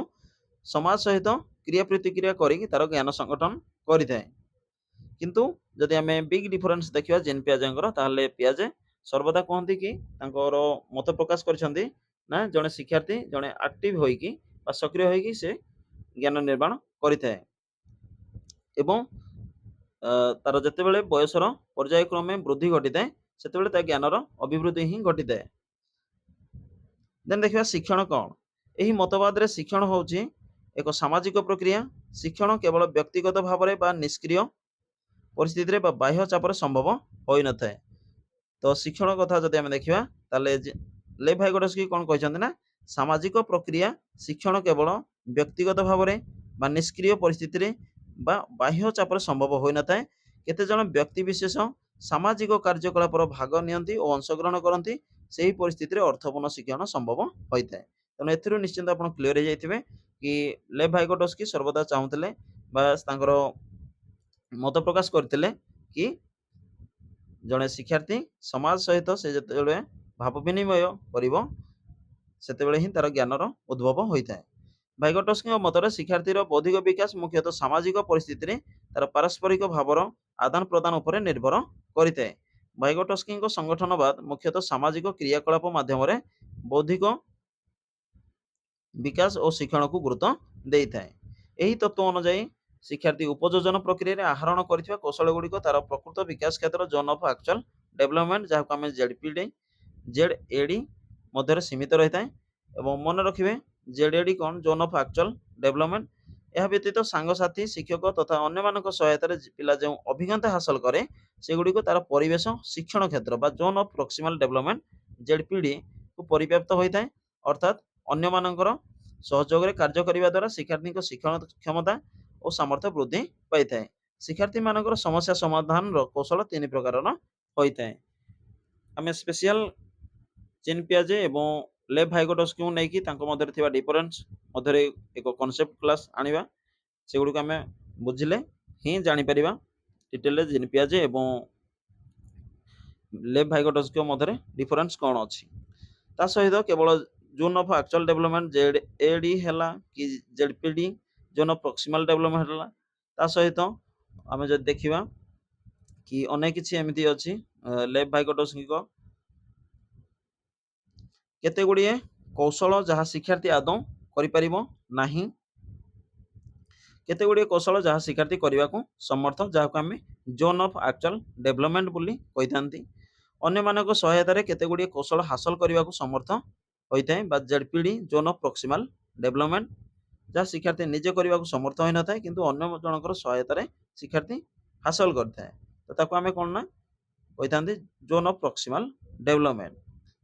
ସମାଜ ସହିତ କ୍ରିୟା ପ୍ରତିକ୍ରିୟା କରିକି ତାର ଜ୍ଞାନ ସଂଗଠନ କରିଥାଏ। କିନ୍ତୁ ଯଦି ଆମେ ବିగ్ ଡିଫରେନ୍ସ ଦେଖିବା ଜିନ୍ ପିଆଜେଙ୍କର, ତାହେଲେ ପିଆଜେ ସର୍ବଦା କୁହନ୍ତି କି ତାଙ୍କର ମତ ପ୍ରକାଶ କରିଛନ୍ତି ନା ଜଣେ ଶିକ୍ଷାର୍ଥୀ ଜଣେ ଆକ୍ଟିଭ ହୋଇକି ବା ସକ୍ରିୟ ହୋଇକି ସେ ଜ୍ଞାନ ନିର୍ମାଣ କରିଥାଏ। ଏବଂ ତାର ଯେତେବେଳେ ବୟସର ପର୍ଯ୍ୟାୟକ୍ରମେ ବୃଦ୍ଧି ଘଟିଥାଏ ସେତେବେଳେ ତା ଜ୍ଞାନର ଅଭିବୃଦ୍ଧି ହିଁ ଘଟିଥାଏ। ଦେନ୍ ଦେଖିବା ଶିକ୍ଷଣ କଣ। ଏହି ମତବାଦରେ ଶିକ୍ଷଣ ହେଉଛି ଏକ ସାମାଜିକ ପ୍ରକ୍ରିୟା। ଶିକ୍ଷଣ କେବଳ ବ୍ୟକ୍ତିଗତ ଭାବରେ ବା ନିଷ୍କ୍ରିୟ ପରିସ୍ଥିତିରେ ବା ବାହ୍ୟ ଚାପରେ ସମ୍ଭବ ହୋଇନଥାଏ। ତ ଶିକ୍ଷଣ କଥା ଯଦି ଆମେ ଦେଖିବା ତାହେଲେ ଲେଭ୍ ଭାଇଗୋଟସ୍କି କଣ କହିଛନ୍ତି ନା ସାମାଜିକ ପ୍ରକ୍ରିୟା ଶିକ୍ଷଣ କେବଳ ବ୍ୟକ୍ତିଗତ ଭାବରେ ବା ନିଷ୍କ୍ରିୟ ପରିସ୍ଥିତିରେ ବା ବାହ୍ୟ ଚାପରେ ସମ୍ଭବ ହୋଇନଥାଏ। କେତେଜଣ ବ୍ୟକ୍ତି ବିଶେଷ ସାମାଜିକ କାର୍ଯ୍ୟକଳାପର ଭାଗ ନିଅନ୍ତି ଓ ଅଂଶଗ୍ରହଣ କରନ୍ତି, ସେହି ପରିସ୍ଥିତିରେ ଅର୍ଥପୂର୍ଣ୍ଣ ଶିକ୍ଷଣ ସମ୍ଭବ ହୋଇଥାଏ। ତେଣୁ ଏଥିରୁ ନିଶ୍ଚିନ୍ତ ଆପଣ କ୍ଲିୟର ହେଇଯାଇଥିବେ କି ଲେଭ୍ ଭାଇଗୋଟସ୍କି ସର୍ବଦା ଚାହୁଁଥିଲେ ବା ତାଙ୍କର ମତ ପ୍ରକାଶ କରିଥିଲେ କି ଜଣେ ଶିକ୍ଷାର୍ଥୀ ସମାଜ ସହିତ ସେ ଯେତେବେଳେ ଭାବ ବିନିମୟ କରିବ ସେତେବେଳେ ହିଁ ତାର ଜ୍ଞାନର ଉଦ୍ଭବ ହୋଇଥାଏ। ଭାଇଗୋଟସ୍କିଙ୍କ ମତରେ ଶିକ୍ଷାର୍ଥୀର ବୌଦ୍ଧିକ ବିକାଶ ମୁଖ୍ୟତଃ ସାମାଜିକ ପରିସ୍ଥିତିରେ ତାର ପାରସ୍ପରିକ ଭାବର ଆଦାନ ପ୍ରଦାନ ଉପରେ ନିର୍ଭର କରିଥାଏ। ଭାଇଗୋଟସ୍କିଙ୍କ ସଂଗଠନବାଦ ମୁଖ୍ୟତଃ ସାମାଜିକ କ୍ରିୟାକଳାପ ମାଧ୍ୟମରେ ବୌଦ୍ଧିକ ବିକାଶ ଓ ଶିକ୍ଷଣକୁ ଗୁରୁତ୍ୱ ଦେଇଥାଏ। ଏହି ତତ୍ତ୍ୱ ଅନୁଯାୟୀ ଶିକ୍ଷାର୍ଥୀ ଉପଯୋଜନ ପ୍ରକ୍ରିୟାରେ ଆହରଣ କରିଥିବା କୌଶଳ ଗୁଡିକ ତାର ପ୍ରକୃତ ବିକାଶ କ୍ଷେତ୍ର ଜୋନ୍ ଅଫ୍ ଆକ୍ଚୁଆଲ ଡେଭଲପମେଣ୍ଟ, ଯାହାକୁ ଆମେ ଜେଡ୍-ଏଡି ମଧ୍ୟରେ ସୀମିତ ରହିଥାଏ। ଏବଂ ମନେ ରଖିବେ ଜେଡ୍-ଏଡି କଣ, ଜୋନ୍ ଅଫ୍ ଆକ୍ଚୁଆଲ ଡେଭଲପମେଣ୍ଟ। ଏହା ବ୍ୟତୀତ ସାଙ୍ଗସାଥୀ, ଶିକ୍ଷକ ତଥା ଅନ୍ୟମାନଙ୍କ ସହାୟତାରେ ପିଲା ଯେଉଁ ଅଭିଜ୍ଞତା ହାସଲ କରେ ସେଗୁଡିକ ତାର ପରିବେଶ ଶିକ୍ଷଣ କ୍ଷେତ୍ର ବା ଜୋନ୍ ଅଫ୍ ପ୍ରକ୍ସିମାଲ ଡେଭଲପମେଣ୍ଟ ଜେଡ୍-ପିଡି କୁ ପରିବ୍ୟାପ୍ତ ହୋଇଥାଏ। ଅର୍ଥାତ୍ ଅନ୍ୟମାନଙ୍କର ସହଯୋଗରେ କାର୍ଯ୍ୟ କରିବା ଦ୍ୱାରା ଶିକ୍ଷାର୍ଥୀଙ୍କ ଶିକ୍ଷଣ କ୍ଷମତା ଓ ସାମର୍ଥ୍ୟ ବୃଦ୍ଧି ପାଇଥାଏ। ଶିକ୍ଷାର୍ଥୀମାନଙ୍କର ସମସ୍ୟା ସମାଧାନର କୌଶଳ ତିନି ପ୍ରକାରର ହୋଇଥାଏ। ଆମେ ସ୍ପେସିଆଲ ଜିନ୍ ପିଆଜେ ଏବଂ ଲେଭ୍ ଭାଇଗୋଟସ୍କିଙ୍କୁ ନେଇକି ତାଙ୍କ ମଧ୍ୟରେ ଥିବା ଡିଫରେନ୍ସ ମଧ୍ୟରେ ଏକ କନସେପ୍ଟ କ୍ଲାସ୍ ଆଣିବା। ସେଗୁଡ଼ିକୁ ଆମେ ବୁଝିଲେ ହିଁ ଜାଣିପାରିବା ଡିଟେଲରେ ଜିନ୍ ପିଆଜେ ଏବଂ ଲେଭ୍ ଭାଇଗୋଟସ୍କିଙ୍କ ମଧ୍ୟରେ ଡିଫରେନ୍ସ କ'ଣ ଅଛି। ତା ସହିତ କେବଳ ଜୋନ୍ ଅଫ୍ ଆକ୍ଚୁଆଲ ଡେଭଲପମେଣ୍ଟ ଜେଡ୍-ଏଡି ହେଲା କି ଜେଡ୍-ପିଡି ଜୋନ୍ ଅଫ୍ ପ୍ରକ୍ସିମାଲ ଡେଭଲପମେଣ୍ଟ ହେଲା। ତା ସହିତ ଆମେ ଯଦି ଦେଖିବା କି ଅନେକ କିଛି ଏମିତି ଅଛି ଲେଭ୍ ଭାଇଗୋଟସ୍କିଙ୍କ କେତେ ଗୁଡ଼ିଏ କୌଶଳ ଯାହା ଶିକ୍ଷାର୍ଥୀ ଆଦୌ କରିପାରିବ ନାହିଁ, କେତେ ଗୁଡ଼ିଏ କୌଶଳ ଯାହା ଶିକ୍ଷାର୍ଥୀ କରିବାକୁ ସମର୍ଥ, ଯାହାକୁ ଆମେ ଜୋନ୍ ଅଫ୍ ଆକ୍ଚୁଆଲ ଡେଭଲପମେଣ୍ଟ ବୋଲି କହିଥାନ୍ତି। ଅନ୍ୟମାନଙ୍କ ସହାୟତାରେ କେତେ ଗୁଡ଼ିଏ କୌଶଳ ହାସଲ କରିବାକୁ ସମର୍ଥ ହୋଇଥାଏ ବା ଜେଡ୍-ପିଡି ଜୋନ୍ ଅଫ୍ ପ୍ରକ୍ସିମାଲ ଡେଭଲପମେଣ୍ଟ, ଯାହା ଶିକ୍ଷାର୍ଥୀ ନିଜେ କରିବାକୁ ସମର୍ଥ ହୋଇନଥାଏ କିନ୍ତୁ ଅନ୍ୟ ଜଣଙ୍କର ସହାୟତାରେ ଶିକ୍ଷାର୍ଥୀ ହାସଲ କରିଥାଏ। ତ ତାକୁ ଆମେ କ'ଣ ନା କହିଥାନ୍ତି ଜୋନ୍ ଅଫ୍ ପ୍ରକ୍ସିମାଲ ଡେଭଲପମେଣ୍ଟ।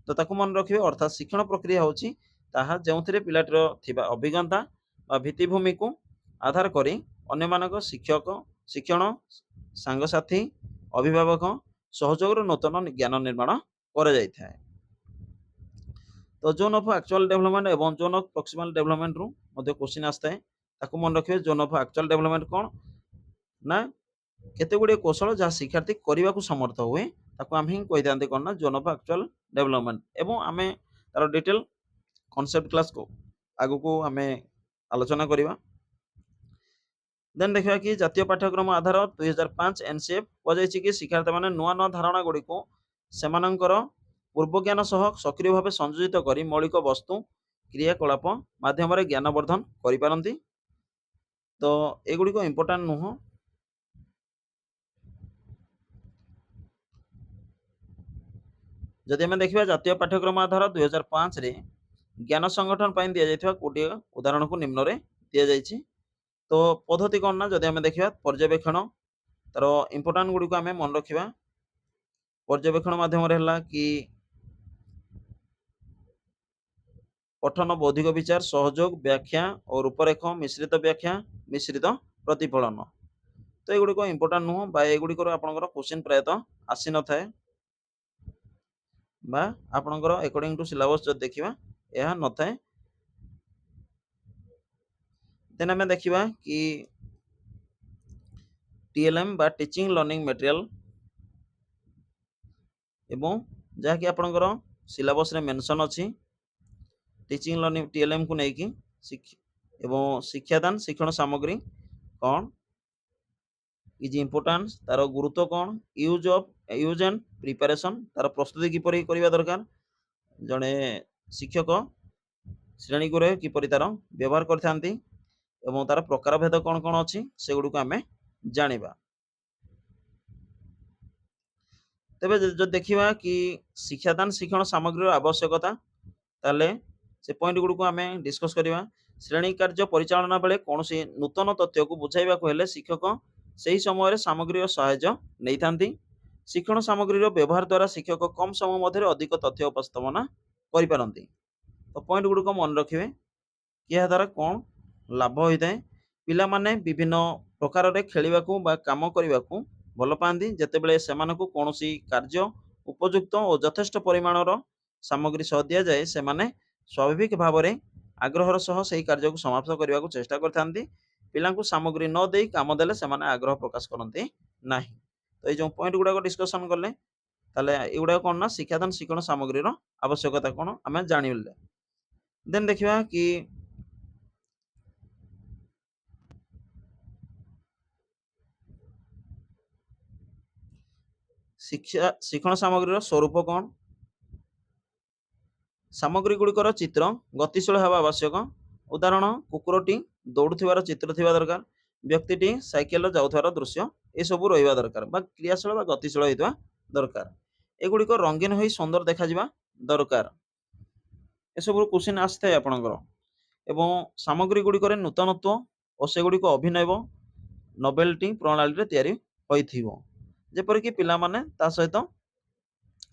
ତ ତାକୁ ମନେ ରଖିବେ। ଅର୍ଥାତ୍ ଶିକ୍ଷଣ ପ୍ରକ୍ରିୟା ହେଉଛି ତାହା ଯେଉଁଥିରେ ପିଲାଟିର ଥିବା ଅଭିଜ୍ଞତା ବା ଭିତ୍ତିଭୂମିକୁ ଆଧାର କରି ଅନ୍ୟମାନଙ୍କ ଶିକ୍ଷଣ, ସାଙ୍ଗସାଥୀ, ଅଭିଭାବକ ସହଯୋଗର ନୂତନ ଜ୍ଞାନ ନିର୍ମାଣ କରାଯାଇଥାଏ। ତ ଜୋନ୍ ଅଫ୍ ଆକ୍ଚୁଆଲ ଡେଭଲପମେଣ୍ଟ ଏବଂ ଜୋନ୍ ଅଫ୍ ପ୍ରକ୍ସିମାଲ ଡେଭଲପମେଣ୍ଟରୁ ମଧ୍ୟ କ୍ୱେଶ୍ଚିନ୍ ଆସିଥାଏ। ତାକୁ ମନେ ରଖିବେ। ଜୋନ୍ ଅଫ୍ ଆକ୍ଚୁଆଲ ଡେଭଲପମେଣ୍ଟ କ'ଣ ନା କେତେ ଗୁଡ଼ିଏ କୌଶଳ ଯାହା ଶିକ୍ଷାର୍ଥୀ କରିବାକୁ ସମର୍ଥ ହୁଏ, ତାକୁ ଆମେ ହିଁ କହିଥାନ୍ତି କ'ଣ ନା ଜୋନ୍ ଅଫ୍ ଆକ୍ଚୁଆଲ ଡେଭଲପମେଣ୍ଟ। ଏବଂ ଆମେ ତାର ଡିଟେଲ କନସେପ୍ଟ କ୍ଲାସ୍ ଆଗକୁ ଆମେ ଆଲୋଚନା କରିବା। ଦେନ୍ ଦେଖିବା କି ଜାତୀୟ ପାଠ୍ୟକ୍ରମ ଆଧାର 2005 ଏନ୍ସିଏଫ୍ କୁହାଯାଇଛି କି ଶିକ୍ଷାର୍ଥୀମାନେ ନୂଆ ନୂଆ ଧାରଣା ଗୁଡ଼ିକୁ ସେମାନଙ୍କର ପୂର୍ବ ଜ୍ଞାନ ସହ ସକ୍ରିୟ ଭାବେ ସଂଯୋଜିତ କରି ମୌଳିକ ବସ୍ତୁ କ୍ରିୟାକଳାପ ମାଧ୍ୟମରେ ଜ୍ଞାନ ବର୍ଦ୍ଧନ କରିପାରନ୍ତି। ତ ଏଗୁଡ଼ିକ ଇମ୍ପୋର୍ଟାଣ୍ଟ ନୁହଁ। ଯଦି ଆମେ ଦେଖିବା ଜାତୀୟ ପାଠ୍ୟକ୍ରମ ଆଧାର 2005 ରେ ଜ୍ଞାନ ସଂଗଠନ ପାଇଁ ଦିଆଯାଇଥିବା ଗୋଟିଏ ଉଦାହରଣକୁ ନିମ୍ନରେ ଦିଆଯାଇଛି। ତ ପଦ୍ଧତି କ'ଣ ନା ଯଦି ଆମେ ଦେଖିବା ପର୍ଯ୍ୟବେକ୍ଷଣ, ତାର ଇମ୍ପୋର୍ଟାଣ୍ଟ ଗୁଡ଼ିକୁ ଆମେ ମନେ ରଖିବା। ପର୍ଯ୍ୟବେକ୍ଷଣ ମାଧ୍ୟମରେ ହେଲା କି ପଠନ, ବୌଦ୍ଧିକ ବିଚାର, ସହଯୋଗ, ବ୍ୟାଖ୍ୟା ଓ ରୂପରେଖ, ମିଶ୍ରିତ ବ୍ୟାଖ୍ୟା, ମିଶ୍ରିତ ପ୍ରତିଫଳନ। ତ ଏଗୁଡିକ ଇମ୍ପୋର୍ଟାଣ୍ଟ ନୁହଁ ବା ଏଗୁଡିକର ଆପଣଙ୍କର କ୍ୱେଶ୍ଚିନ୍ ପ୍ରାୟତଃ ଆସିନଥାଏ ବା ଆପଣଙ୍କର ଆକର୍ଡିଂ ଟୁ ସିଲାବସ୍ ଯଦି ଦେଖିବା ଏହା ନଥାଏ। ଦେନ୍ ଆମେ ଦେଖିବା କି TLM ବା ଟିଚିଂ ଲର୍ନିଂ ମେଟେରିଆଲ ଏବଂ ଯାହାକି ଆପଣଙ୍କର ସିଲାବସରେ ମେନସନ୍ ଅଛି ଟିଚିଂ ଲର୍ନିଂ TLM କୁ ନେଇକି ଏବଂ ଶିକ୍ଷାଦାନ ଶିକ୍ଷଣ ସାମଗ୍ରୀ କ'ଣ, ଇଜ ଇମ୍ପୋର୍ଟାନ୍ସ, ତାର ଗୁରୁତ୍ୱ କ'ଣ, ୟୁଜ ଆଣ୍ଡ ପ୍ରିପାରେସନ୍, ତାର ପ୍ରସ୍ତୁତି କିପରି କରିବା ଦରକାର, ଜଣେ ଶିକ୍ଷକ ଶ୍ରେଣୀ ଗୃହରେ କିପରି ତାର ବ୍ୟବହାର କରିଥାନ୍ତି ଏବଂ ତାର ପ୍ରକାର ଭେଦ କ'ଣ କ'ଣ ଅଛି ସେଗୁଡ଼ିକୁ ଆମେ ଜାଣିବା। ତେବେ ଯଦି ଦେଖିବା କି ଶିକ୍ଷାଦାନ ଶିକ୍ଷଣ ସାମଗ୍ରୀର ଆବଶ୍ୟକତା, ତାହେଲେ ସେ ପଏଣ୍ଟ ଗୁଡ଼ିକୁ ଆମେ ଡିସ୍କସ୍ କରିବା। ଶ୍ରେଣୀ କାର୍ଯ୍ୟ ପରିଚାଳନା ବେଳେ କୌଣସି ନୂତନ ତଥ୍ୟକୁ ବୁଝାଇବାକୁ ହେଲେ ଶିକ୍ଷକ ସେହି ସମୟରେ ସାମଗ୍ରୀର ସାହାଯ୍ୟ ନେଇଥାନ୍ତି। ଶିକ୍ଷଣ ସାମଗ୍ରୀର ବ୍ୟବହାର ଦ୍ୱାରା ଶିକ୍ଷକ କମ୍ ସମୟ ମଧ୍ୟରେ ଅଧିକ ତଥ୍ୟ ଉପସ୍ଥାପନା କରିପାରନ୍ତି। ତ ପଏଣ୍ଟ ଗୁଡ଼ିକ ମନେ ରଖିବେ। ଏହା ଦ୍ୱାରା କ'ଣ ଲାଭ ହୋଇଥାଏ, ପିଲାମାନେ ବିଭିନ୍ନ ପ୍ରକାରରେ ଖେଳିବାକୁ ବା କାମ କରିବାକୁ ଭଲ ପାଆନ୍ତି। ଯେତେବେଳେ ସେମାନଙ୍କୁ କୌଣସି କାର୍ଯ୍ୟ ଉପଯୁକ୍ତ ଓ ଯଥେଷ୍ଟ ପରିମାଣର ସାମଗ୍ରୀ ସହ ଦିଆଯାଏ, ସେମାନେ ସ୍ୱାଭାବିକ ଭାବରେ ଆଗ୍ରହର ସହ ସେହି କାର୍ଯ୍ୟକୁ ସମାପ୍ତ କରିବାକୁ ଚେଷ୍ଟା କରିଥାନ୍ତି। ପିଲାଙ୍କୁ ସାମଗ୍ରୀ ନ ଦେଇ କାମ ଦେଲେ ସେମାନେ ଆଗ୍ରହ ପ୍ରକାଶ କରନ୍ତି ନାହିଁ। ତ ଏଇ ଯେଉଁ ପଏଣ୍ଟ ଗୁଡ଼ାକ ଡିସ୍କସନ୍ କଲେ, ତାହେଲେ ଏଗୁଡ଼ାକ କ'ଣ ନା ଶିକ୍ଷାଦାନ ଶିକ୍ଷଣ ସାମଗ୍ରୀର ଆବଶ୍ୟକତା କ'ଣ ଆମେ ଜାଣିଲେ। ଦେନ୍ ଦେଖିବା କି ଶିକ୍ଷଣ ସାମଗ୍ରୀର ସ୍ୱରୂପ କ'ଣ। ସାମଗ୍ରୀ ଗୁଡ଼ିକର ଚିତ୍ର ଗତିଶୀଳ ହେବା ଆବଶ୍ୟକ। ଉଦାହରଣ, କୁକୁରଟି ଦୌଡ଼ୁଥିବାର ଚିତ୍ର ଥିବା ଦରକାର, ବ୍ୟକ୍ତିଟି ସାଇକେଲରେ ଯାଉଥିବାର ଦୃଶ୍ୟ ଏସବୁ ରହିବା ଦରକାର ବା କ୍ରିୟାଶୀଳ ବା ଗତିଶୀଳ ହୋଇଥିବା ଦରକାର। ଏଗୁଡ଼ିକ ରଙ୍ଗୀନ ହୋଇ ସୁନ୍ଦର ଦେଖାଯିବା ଦରକାର। ଏସବୁ କ୍ୱେଶ୍ଚିନ୍ ଆସିଥାଏ ଆପଣଙ୍କର। ଏବଂ ସାମଗ୍ରୀ ଗୁଡ଼ିକରେ ନୂତନତ୍ୱ ଓ ସେଗୁଡ଼ିକ ଅଭିନବ ନୋବେଲଟି ପ୍ରଣାଳୀରେ ତିଆରି ହୋଇଥିବ, ଯେପରିକି ପିଲାମାନେ ତା ସହିତ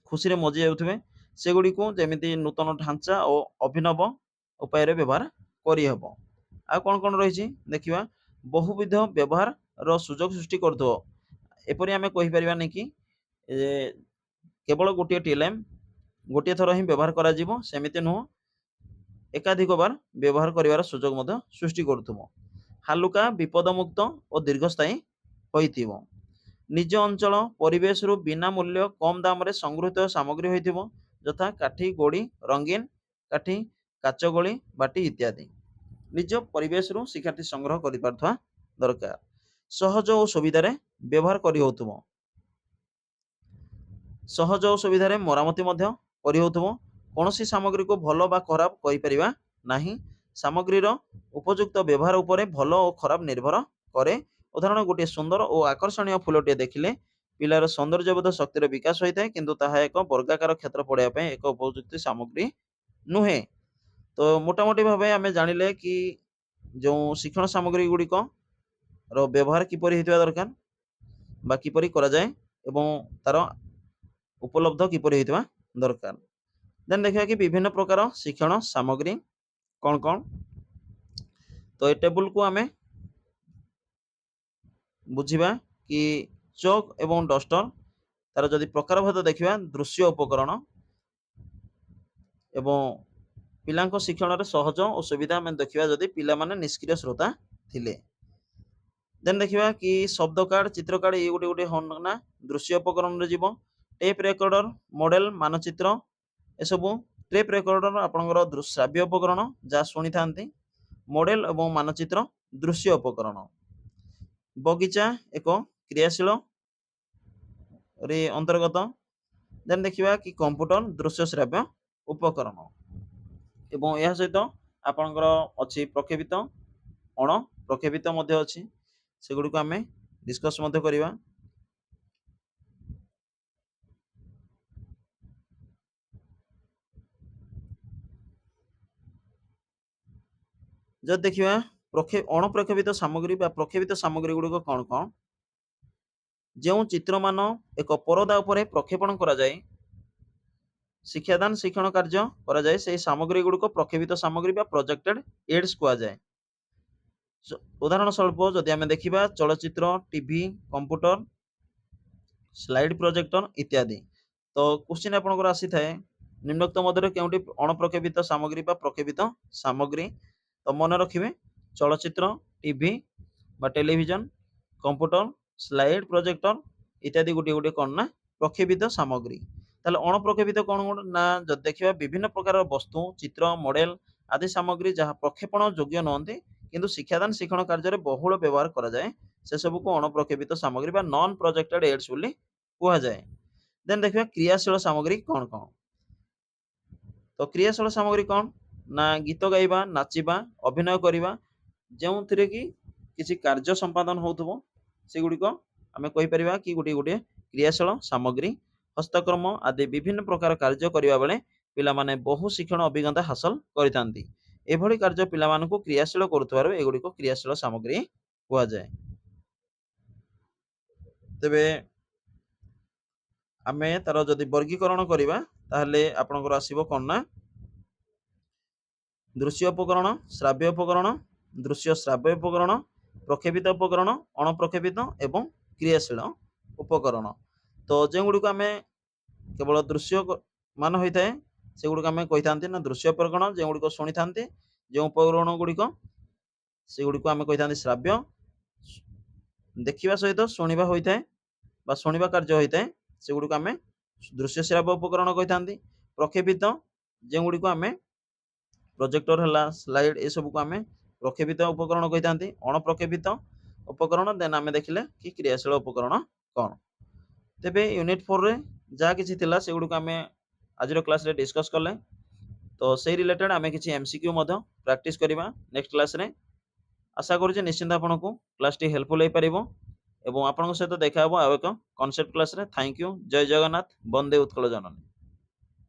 ଖୁସିରେ ମଜି ଯାଉଥିବେ। ସେଗୁଡ଼ିକୁ ଯେମିତି ନୂତନ ଢାଞ୍ଚା ଓ ଅଭିନବ ଉପାୟରେ ବ୍ୟବହାର କରିହେବ। ଆଉ କ'ଣ କ'ଣ ରହିଛି ଦେଖିବା। ବହୁବିଧ ବ୍ୟବହାରର ସୁଯୋଗ ସୃଷ୍ଟି କରୁଥିବ। ଏପରି ଆମେ କହିପାରିବାନି କି କେବଳ ଗୋଟିଏ TLM ଗୋଟିଏ ଥର ହିଁ ବ୍ୟବହାର କରାଯିବ, ସେମିତି ନୁହଁ। ଏକାଧିକ ବାର ବ୍ୟବହାର କରିବାର ସୁଯୋଗ ମଧ୍ୟ ସୃଷ୍ଟି କରୁଥିବ। ହାଲୁକା, ବିପଦମୁକ୍ତ ଓ ଦୀର୍ଘସ୍ଥାୟୀ ହୋଇଥିବ। ନିଜ ଅଞ୍ଚଳ ପରିବେଶରୁ ବିନା ମୂଲ୍ୟ କମ୍ ଦାମରେ ସଂଗୃହୀତ ସାମଗ୍ରୀ ହୋଇଥିବ, ଯଥା କାଠି, ଗୋଡ଼ି, ରଙ୍ଗୀନ କାଠି, କାଚ ଗୋଳି, ବାଟି ଇତ୍ୟାଦି। ନିଜ ପରିବେଶରୁ ଶିକ୍ଷାର୍ଥୀ ସଂଗ୍ରହ କରିପାରୁଥିବା ଦରକାର। ସହଜ ଓ ସୁବିଧାରେ ବ୍ୟବହାର କରି ହେଉଥିବ। ସହଜ ଓ ସୁବିଧାରେ ମରାମତି ମଧ୍ୟ କରି ହେଉଥିବ। କୌଣସି ସାମଗ୍ରୀକୁ ଭଲ ବା ଖରାପ କହିପାରିବା ନାହିଁ। ସାମଗ୍ରୀର ଉପଯୁକ୍ତ ବ୍ୟବହାର ଉପରେ ଭଲ ଓ ଖରାପ ନିର୍ଭର କରେ। ଉଦାହରଣ, ଗୋଟିଏ ସୁନ୍ଦର ଓ ଆକର୍ଷଣୀୟ ଫୁଲଟିଏ ଦେଖିଲେ ପିଲାର ସୌନ୍ଦର୍ଯ୍ୟବୋଧ ଶକ୍ତିର ବିକାଶ ହୋଇଥାଏ, କିନ୍ତୁ ତାହା ଏକ ବର୍ଗାକାର କ୍ଷେତ୍ର ପଡ଼ିବା ପାଇଁ ଏକ ଉପଯୁକ୍ତ ସାମଗ୍ରୀ ନୁହେଁ। ତ ମୋଟାମୋଟି ଭାବେ ଆମେ ଜାଣିଲେ କି ଯେଉଁ ଶିକ୍ଷଣ ସାମଗ୍ରୀ ଗୁଡ଼ିକର ବ୍ୟବହାର କିପରି ହୋଇଥିବା ଦରକାର ବା କିପରି କରାଯାଏ ଏବଂ ତାର ଉପଲବ୍ଧ କିପରି ହୋଇଥିବା ଦରକାର। ଦେନ୍ ଦେଖିବା କି ବିଭିନ୍ନ ପ୍ରକାର ଶିକ୍ଷଣ ସାମଗ୍ରୀ କ'ଣ କ'ଣ। ତ ଏ ଟେବୁଲକୁ ଆମେ ବୁଝିବା କି ଚକ୍ ଏବଂ ଡଷ୍ଟର, ତାର ଯଦି ପ୍ରକାର ଭେଦ ଦେଖିବା, ଦୃଶ୍ୟ ଉପକରଣ ଏବଂ ପିଲାଙ୍କ ଶିକ୍ଷଣରେ ସହଜ ଓ ସୁବିଧା ଆମେ ଦେଖିବା ଯଦି ପିଲାମାନେ ନିଷ୍କ୍ରିୟ ଶ୍ରୋତା ଥିଲେ। ଦେନ୍ ଦେଖିବା କି ଶବ୍ଦ କାର୍ଡ଼, ଚିତ୍ର କାର୍ଡ଼, ଇଏ ଗୋଟେ ନା ଦୃଶ୍ୟ ଉପକରଣରେ ଯିବ। ଟେପ୍ ରେକର୍ଡର, ମଡେଲ, ମାନଚିତ୍ର, ଏସବୁ ଟେପ୍ ରେକର୍ଡର ଆପଣଙ୍କର ଶ୍ରାବ୍ୟ ଉପକରଣ ଯାହା ଶୁଣିଥାନ୍ତି। ମଡେଲ ଏବଂ ମାନଚିତ୍ର ଦୃଶ୍ୟ ଉପକରଣ। ବଗିଚା ଏକ କ୍ରିୟାଶୀଳ ରେ ଅନ୍ତର୍ଗତ। ଦେନ୍ ଦେଖିବା କି କମ୍ପ୍ୟୁଟର ଦୃଶ୍ୟ ଶ୍ରାବ୍ୟ ଉପକରଣ ଏବଂ ଏହା ସହିତ ଆପଣଙ୍କର ଅଛି ପ୍ରକ୍ଷେପିତ, ଅଣ ପ୍ରକ୍ଷେପିତ ମଧ୍ୟ ଅଛି, ସେଗୁଡ଼ିକୁ ଆମେ ଡିସ୍କସ୍ ମଧ୍ୟ କରିବା। ଯଦି ଦେଖିବା ଅଣପ୍ରକ୍ଷେପିତ ସାମଗ୍ରୀ ବା ପ୍ରକ୍ଷେପିତ ସାମଗ୍ରୀ ଗୁଡ଼ିକ କ'ଣ କ'ଣ? ଯେଉଁ ଚିତ୍ରମାନ ଏକ ପରଦା ଉପରେ ପ୍ରକ୍ଷେପଣ କରାଯାଏ, ଶିକ୍ଷାଦାନ ଶିକ୍ଷଣ କାର୍ଯ୍ୟ କରାଯାଏ, ସେହି ସାମଗ୍ରୀ ଗୁଡ଼ିକ ପ୍ରକ୍ଷେପିତ ସାମଗ୍ରୀ ବା ପ୍ରୋଜେକ୍ଟେଡ୍ ଏଡ୍ସ କୁହାଯାଏ। ଉଦାହରଣ ସ୍ୱରୂପ ଯଦି ଆମେ ଦେଖିବା ଚଳଚ୍ଚିତ୍ର, ଟିଭି, କମ୍ପ୍ୟୁଟର, ସ୍ଲାଇଡ୍ ପ୍ରୋଜେକ୍ଟର ଇତ୍ୟାଦି। ତ କ୍ୱେଶ୍ଚିନ୍ ଆପଣଙ୍କର ଆସିଥାଏ ନିମ୍ନୋକ୍ତ ମଧ୍ୟରେ କେଉଁଟି ଅଣପ୍ରକ୍ଷେପିତ ସାମଗ୍ରୀ ବା ପ୍ରକ୍ଷେପିତ ସାମଗ୍ରୀ? ତ ମନେ ରଖିବେ ଚଳଚ୍ଚିତ୍ର, ଟିଭି ବା ଟେଲିଭିଜନ, କମ୍ପ୍ୟୁଟର, ସ୍ଲାଇଡ୍ ପ୍ରୋଜେକ୍ଟର ଇତ୍ୟାଦି ଗୋଟିଏ ଗୋଟିଏ କ'ଣ ନା ପ୍ରକ୍ଷେପିତ ସାମଗ୍ରୀ। ତାହେଲେ ଅଣପ୍ରକ୍ଷେପିତ କ'ଣ ନା ଯଦି ଦେଖିବା ବିଭିନ୍ନ ପ୍ରକାର ବସ୍ତୁ, ଚିତ୍ର, ମଡେଲ ଆଦି ସାମଗ୍ରୀ ଯାହା ପ୍ରକ୍ଷେପଣ ଯୋଗ୍ୟ ନୁହନ୍ତି କିନ୍ତୁ ଶିକ୍ଷାଦାନ ଶିକ୍ଷଣ କାର୍ଯ୍ୟରେ ବହୁଳ ବ୍ୟବହାର କରାଯାଏ, ସେସବୁକୁ ଅଣପ୍ରକ୍ଷେପିତ ସାମଗ୍ରୀ ବା ନନ୍ ପ୍ରୋଜେକ୍ଟେଡ୍ ଏଡ୍ସ ବୋଲି କୁହାଯାଏ। ଦେନ୍ ଦେଖିବା କ୍ରିୟାଶୀଳ ସାମଗ୍ରୀ କ'ଣ କ'ଣ? ତ କ୍ରିୟାଶୀଳ ସାମଗ୍ରୀ କ'ଣ ନା ଗୀତ ଗାଇବା, ନାଚିବା, ଅଭିନୟ କରିବା, ଯେଉଁଥିରେ କି କିଛି କାର୍ଯ୍ୟ ସମ୍ପାଦନ ହେଉଥିବ, ସେଗୁଡ଼ିକ ଆମେ କହିପାରିବା କି ଗୋଟିଏ ଗୋଟିଏ କ୍ରିୟାଶୀଳ ସାମଗ୍ରୀ। ହସ୍ତକର୍ମ ଆଦି ବିଭିନ୍ନ ପ୍ରକାର କାର୍ଯ୍ୟ କରିବା ବେଳେ ପିଲାମାନେ ବହୁ ଶିକ୍ଷଣ ଅଭିଜ୍ଞତା ହାସଲ କରିଥାନ୍ତି। ଏଭଳି କାର୍ଯ୍ୟ ପିଲାମାନଙ୍କୁ କ୍ରିୟାଶୀଳ କରୁଥିବାରୁ ଏଗୁଡ଼ିକ କ୍ରିୟାଶୀଳ ସାମଗ୍ରୀ କୁହାଯାଏ। ତେବେ ଆମେ ତାର ଯଦି ବର୍ଗୀକରଣ କରିବା ତାହେଲେ ଆପଣଙ୍କର ଆସିବ କ'ଣ ନା ଦୃଶ୍ୟ ଉପକରଣ, ଶ୍ରାବ୍ୟ ଉପକରଣ, ଦୃଶ୍ୟ ଶ୍ରାବ୍ୟ ଉପକରଣ, ପ୍ରକ୍ଷେପିତ ଉପକରଣ, ଅଣପ୍ରକ୍ଷେପିତ ଏବଂ କ୍ରିୟାଶୀଳ ଉପକରଣ। ତ ଯେଉଁଗୁଡ଼ିକୁ ଆମେ କେବଳ ଦୃଶ୍ୟ ମାନ ହୋଇଥାଏ ସେଗୁଡ଼ିକୁ ଆମେ କହିଥାନ୍ତି ନା ଦୃଶ୍ୟ ଉପକରଣ, ଯେଉଁଗୁଡ଼ିକ ଶୁଣିଥାନ୍ତି ଯେଉଁ ଉପକରଣ ଗୁଡ଼ିକ ସେଗୁଡ଼ିକୁ ଆମେ କହିଥାନ୍ତି ଶ୍ରାବ୍ୟ, ଦେଖିବା ସହିତ ଶୁଣିବା ହୋଇଥାଏ ବା ଶୁଣିବା କାର୍ଯ୍ୟ ହୋଇଥାଏ ସେଗୁଡ଼ିକୁ ଆମେ ଦୃଶ୍ୟ ଶ୍ରାବ୍ୟ ଉପକରଣ କହିଥାନ୍ତି। ପ୍ରକ୍ଷେପିତ ଯେଉଁଗୁଡ଼ିକୁ ଆମେ ପ୍ରୋଜେକ୍ଟର ହେଲା, ସ୍ଲାଇଡ୍ ଏସବୁକୁ ଆମେ ପ୍ରକ୍ଷେପିତ ଉପକରଣ କହିଥାନ୍ତି। ଅଣପ୍ରକ୍ଷେପିତ ଉପକରଣ ଦେନ୍ ଆମେ ଦେଖିଲେ କି କ୍ରିୟାଶୀଳ ଉପକରଣ କ'ଣ। ତେବେ ୟୁନିଟ୍ 4ରେ ଯାହା କିଛି ଥିଲା ସେଗୁଡ଼ିକୁ ଆମେ ଆଜିର କ୍ଲାସ୍ରେ ଡିସ୍କସ୍ କଲେ। ତ ସେଇ ରିଲେଟେଡ୍ ଆମେ କିଛି MCQ ମଧ୍ୟ ପ୍ରାକ୍ଟିସ୍ କରିବା ନେକ୍ସଟ କ୍ଲାସ୍ରେ। ଆଶା କରୁଛି ନିଶ୍ଚିନ୍ତ ଆପଣଙ୍କୁ କ୍ଲାସ୍ଟି ହେଲ୍ପଫୁଲ୍ ହେଇପାରିବ ଏବଂ ଆପଣଙ୍କ ସହିତ ଦେଖା ହେବ ଆଉ ଏକ କନସେପ୍ଟ କ୍ଲାସ୍ରେ। Thank you. ଜୟ ଜଗନ୍ନାଥ। ବନ୍ଦେ ଉତ୍କଳ ଜନନୀ।